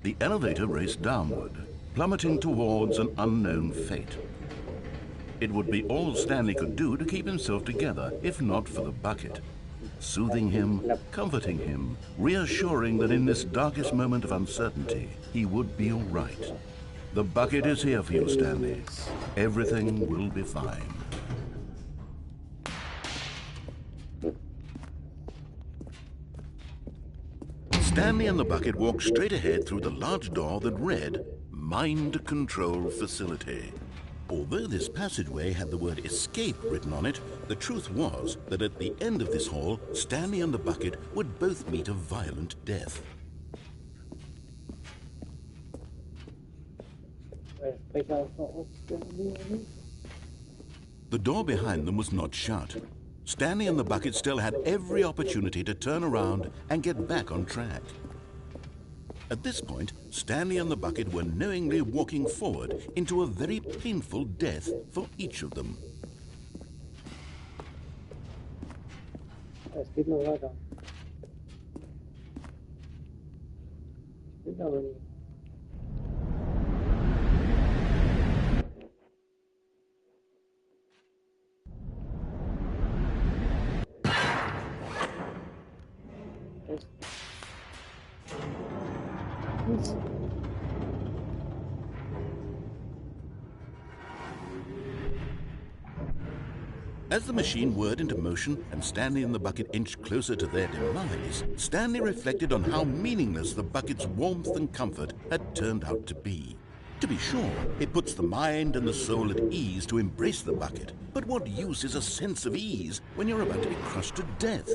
The elevator raced downward, plummeting towards an unknown fate. It would be all Stanley could do to keep himself together, if not for the bucket. Soothing him, comforting him, reassuring that in this darkest moment of uncertainty, he would be all right. The bucket is here for you, Stanley. Everything will be fine. Stanley and the bucket walked straight ahead through the large door that read, Mind Control Facility. Although this passageway had the word escape written on it, the truth was that at the end of this hall, Stanley and the bucket would both meet a violent death. The door behind them was not shut. Stanley and the bucket still had every opportunity to turn around and get back on track. At this point, Stanley and the bucket were knowingly walking forward into a very painful death for each of them. Es geht noch weiter. Geht aber nicht. As the machine whirred into motion and Stanley and the bucket inched closer to their demise, Stanley reflected on how meaningless the bucket's warmth and comfort had turned out to be. To be sure, it puts the mind and the soul at ease to embrace the bucket, but what use is a sense of ease when you're about to be crushed to death?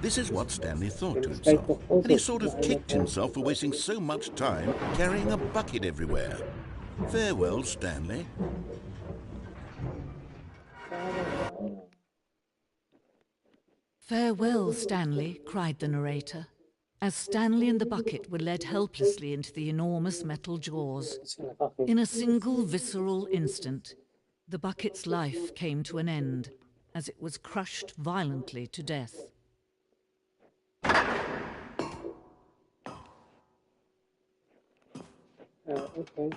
This is what Stanley thought to himself, and he sort of kicked himself for wasting so much time carrying a bucket everywhere. Farewell, Stanley. "Farewell, Stanley," cried the narrator, as Stanley and the bucket were led helplessly into the enormous metal jaws. In a single visceral instant, the bucket's life came to an end as it was crushed violently to death. Okay.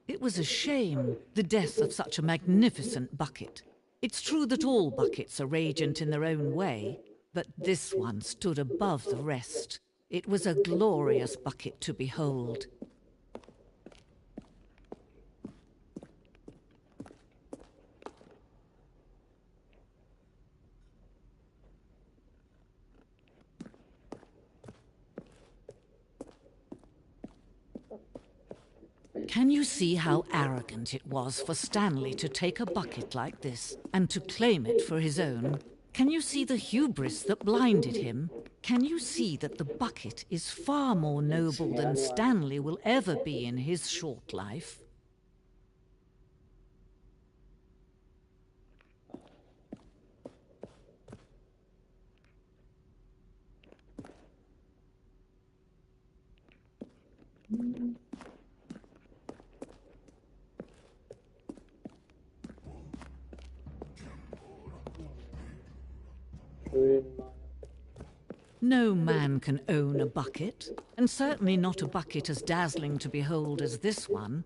It was a shame, the death of such a magnificent bucket. It's true that all buckets are radiant in their own way, but this one stood above the rest. It was a glorious bucket to behold. Can you see how arrogant it was for Stanley to take a bucket like this and to claim it for his own? Can you see the hubris that blinded him? Can you see that the bucket is far more noble than Stanley will ever be in his short life? No man can own a bucket, and certainly not a bucket as dazzling to behold as this one.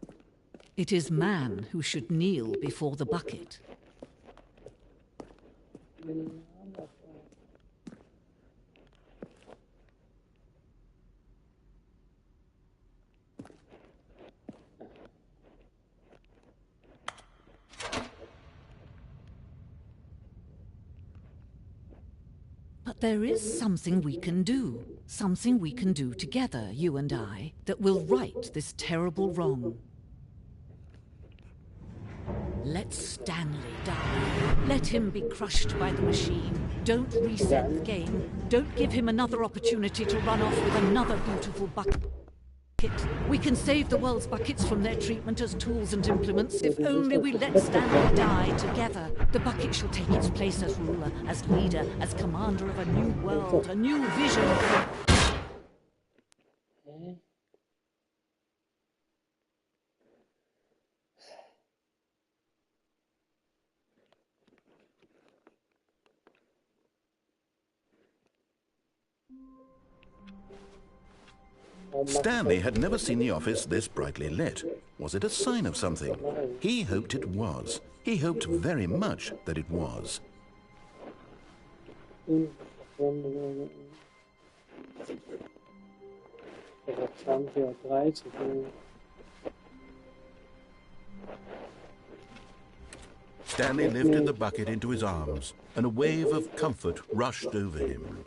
It is man who should kneel before the bucket. But there is something we can do together, you and I, that will right this terrible wrong. Let Stanley die. Let him be crushed by the machine. Don't reset the game. Don't give him another opportunity to run off with another beautiful bucket. We can save the world's buckets from their treatment as tools and implements if only we let Stanley die together. The bucket shall take its place as ruler, as leader, as commander of a new world, a new vision. Stanley had never seen the office this brightly lit. Was it a sign of something? He hoped it was. He hoped very much that it was. Stanley lifted the bucket into his arms, and a wave of comfort rushed over him.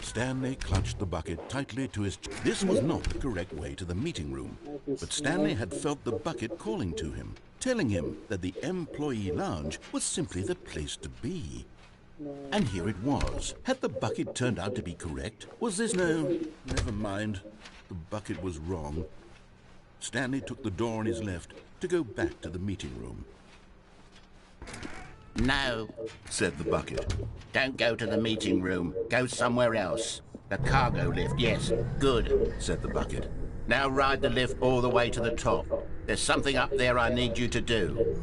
Stanley clutched the bucket tightly to his chest. This was not the correct way to the meeting room, but Stanley had felt the bucket calling to him, telling him that the employee lounge was simply the place to be. And here it was. Had the bucket turned out to be correct? Was this... No, never mind. The bucket was wrong. Stanley took the door on his left to go back to the meeting room. No, Said the bucket. don't go to the meeting room. Go somewhere else. The cargo lift, yes. Good. Said the bucket. Now ride the lift all the way to the top. There's something up there I need you to do.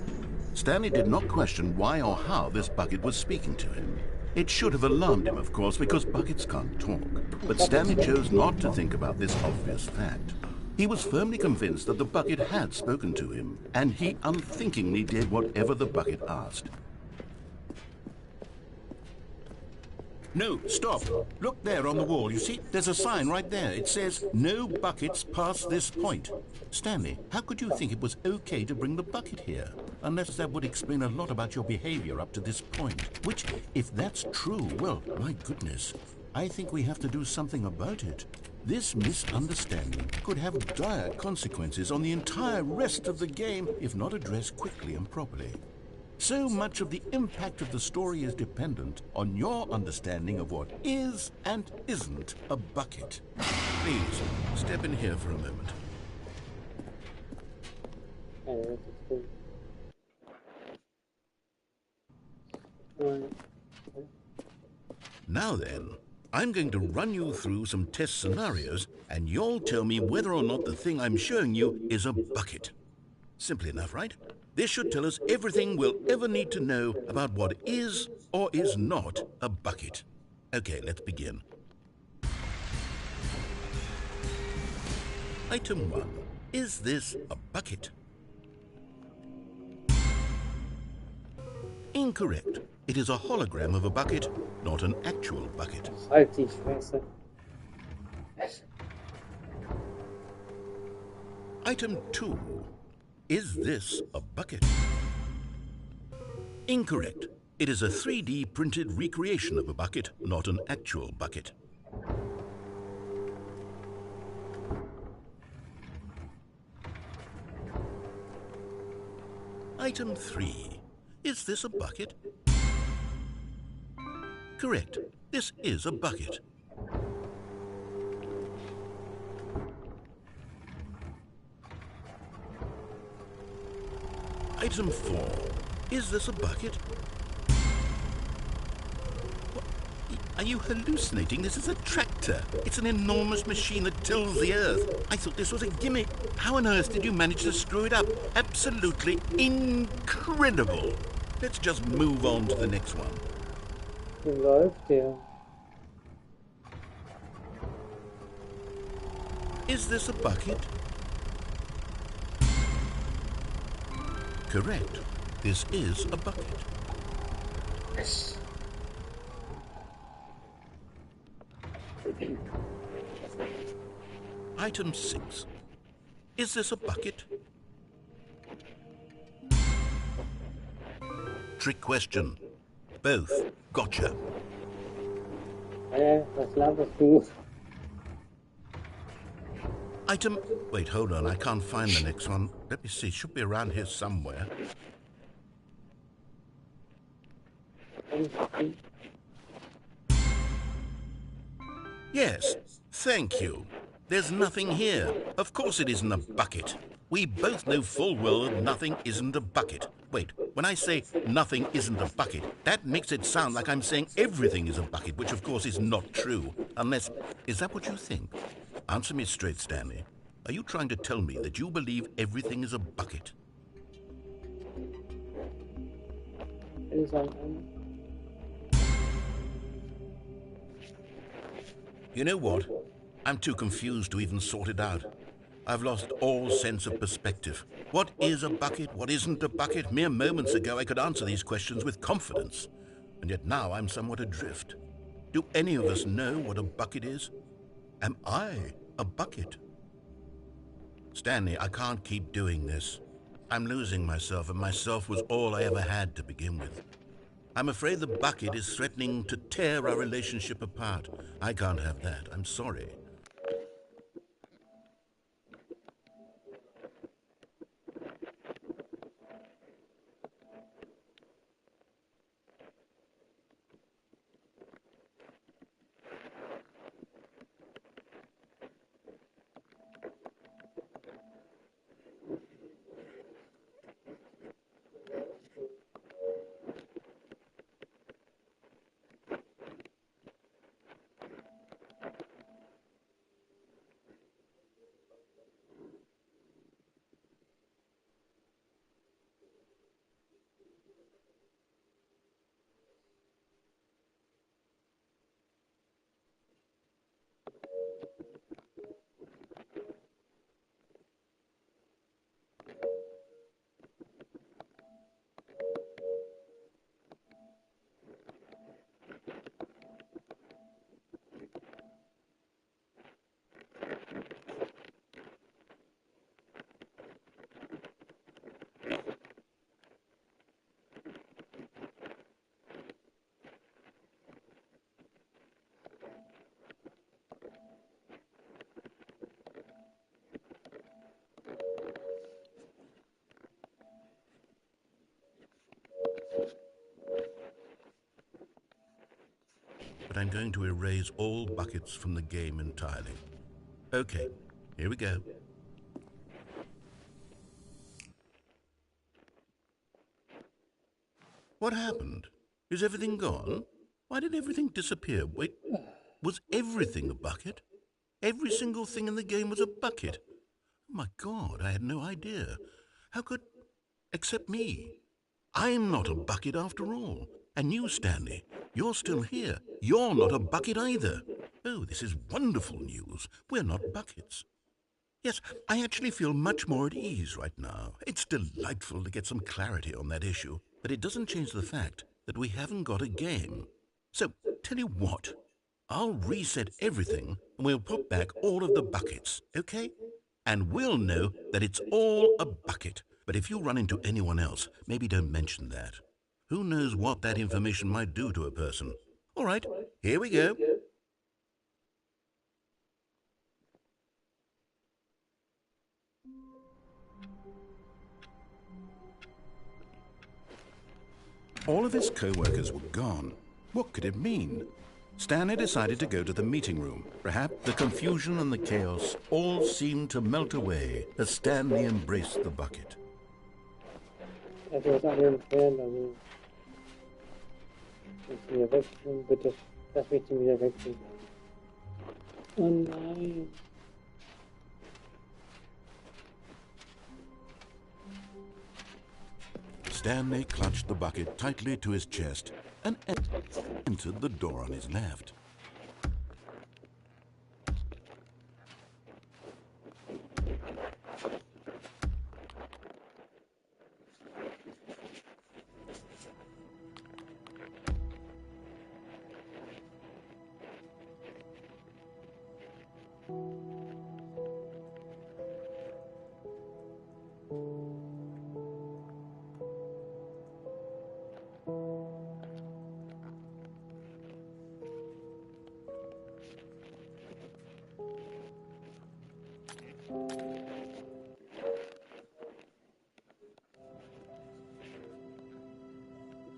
Stanley did not question why or how this bucket was speaking to him. It should have alarmed him, of course, because buckets can't talk. But Stanley chose not to think about this obvious fact. He was firmly convinced that the bucket had spoken to him, and he unthinkingly did whatever the bucket asked. No, stop. Look there on the wall. You see, there's a sign right there. It says, "No buckets past this point." Stanley, how could you think it was okay to bring the bucket here? Unless that would explain a lot about your behavior up to this point. Which, if that's true, well, my goodness, I think we have to do something about it. This misunderstanding could have dire consequences on the entire rest of the game if not addressed quickly and properly. So much of the impact of the story is dependent on your understanding of what is and isn't a bucket. Please, step in here for a moment. Now then, I'm going to run you through some test scenarios, and you'll tell me whether or not the thing I'm showing you is a bucket. Simple enough, right? This should tell us everything we'll ever need to know about what is or is not a bucket. Okay, let's begin. Item 1. Is this a bucket? Incorrect. It is a hologram of a bucket, not an actual bucket. Halt die Fresse. Item 2. Is this a bucket? Incorrect. It is a 3D printed recreation of a bucket, not an actual bucket. Item 3. Is this a bucket? Correct. This is a bucket. Item 4. Is this a bucket? What? Are you hallucinating? This is a tractor. It's an enormous machine that tills the earth. I thought this was a gimmick. How on earth did you manage to screw it up? Absolutely incredible. Let's just move on to the next one. Wie läuft der? Is this a bucket? Correct. This is a bucket. Item 6. Is this a bucket? Trick question. Both. Gotcha. Was laberst du? Item... Wait, hold on. I can't find the next one. Let me see. Should be around here somewhere. Yes. Thank you. There's nothing here. Of course it isn't a bucket. We both know full well that nothing isn't a bucket. Wait, when I say nothing isn't a bucket, that makes it sound like I'm saying everything is a bucket, which of course is not true. Unless... Is that what you think? Answer me straight, Stanley. Are you trying to tell me that you believe everything is a bucket? You know what? I'm too confused to even sort it out. I've lost all sense of perspective. What is a bucket? What isn't a bucket? Mere moments ago I could answer these questions with confidence. And yet now I'm somewhat adrift. Do any of us know what a bucket is? Am I a bucket? Stanley, I can't keep doing this. I'm losing myself, and myself was all I ever had to begin with. I'm afraid the bucket is threatening to tear our relationship apart. I can't have that. I'm sorry. But I'm going to erase all buckets from the game entirely. Okay, here we go. What happened? Is everything gone? Why did everything disappear? Wait, was everything a bucket? Every single thing in the game was a bucket. Oh my God, I had no idea. How could... except me. I'm not a bucket after all. And you, Stanley, you're still here. You're not a bucket either. Oh, this is wonderful news. We're not buckets. Yes, I actually feel much more at ease right now. It's delightful to get some clarity on that issue, but it doesn't change the fact that we haven't got a game. So, tell you what, I'll reset everything and we'll put back all of the buckets, okay? And we'll know that it's all a bucket. But if you run into anyone else, maybe don't mention that. Who knows what that information might do to a person? All right, here we go. All of his co-workers were gone. What could it mean? Stanley decided to go to the meeting room. Perhaps the confusion and the chaos all seemed to melt away as Stanley embraced the bucket. Also was alle entfernt, also jetzt wieder wechseln, bitte lass mich zum wieder wechseln. Oh nein. Stanley clutched the bucket tightly to his chest and entered the door on his left.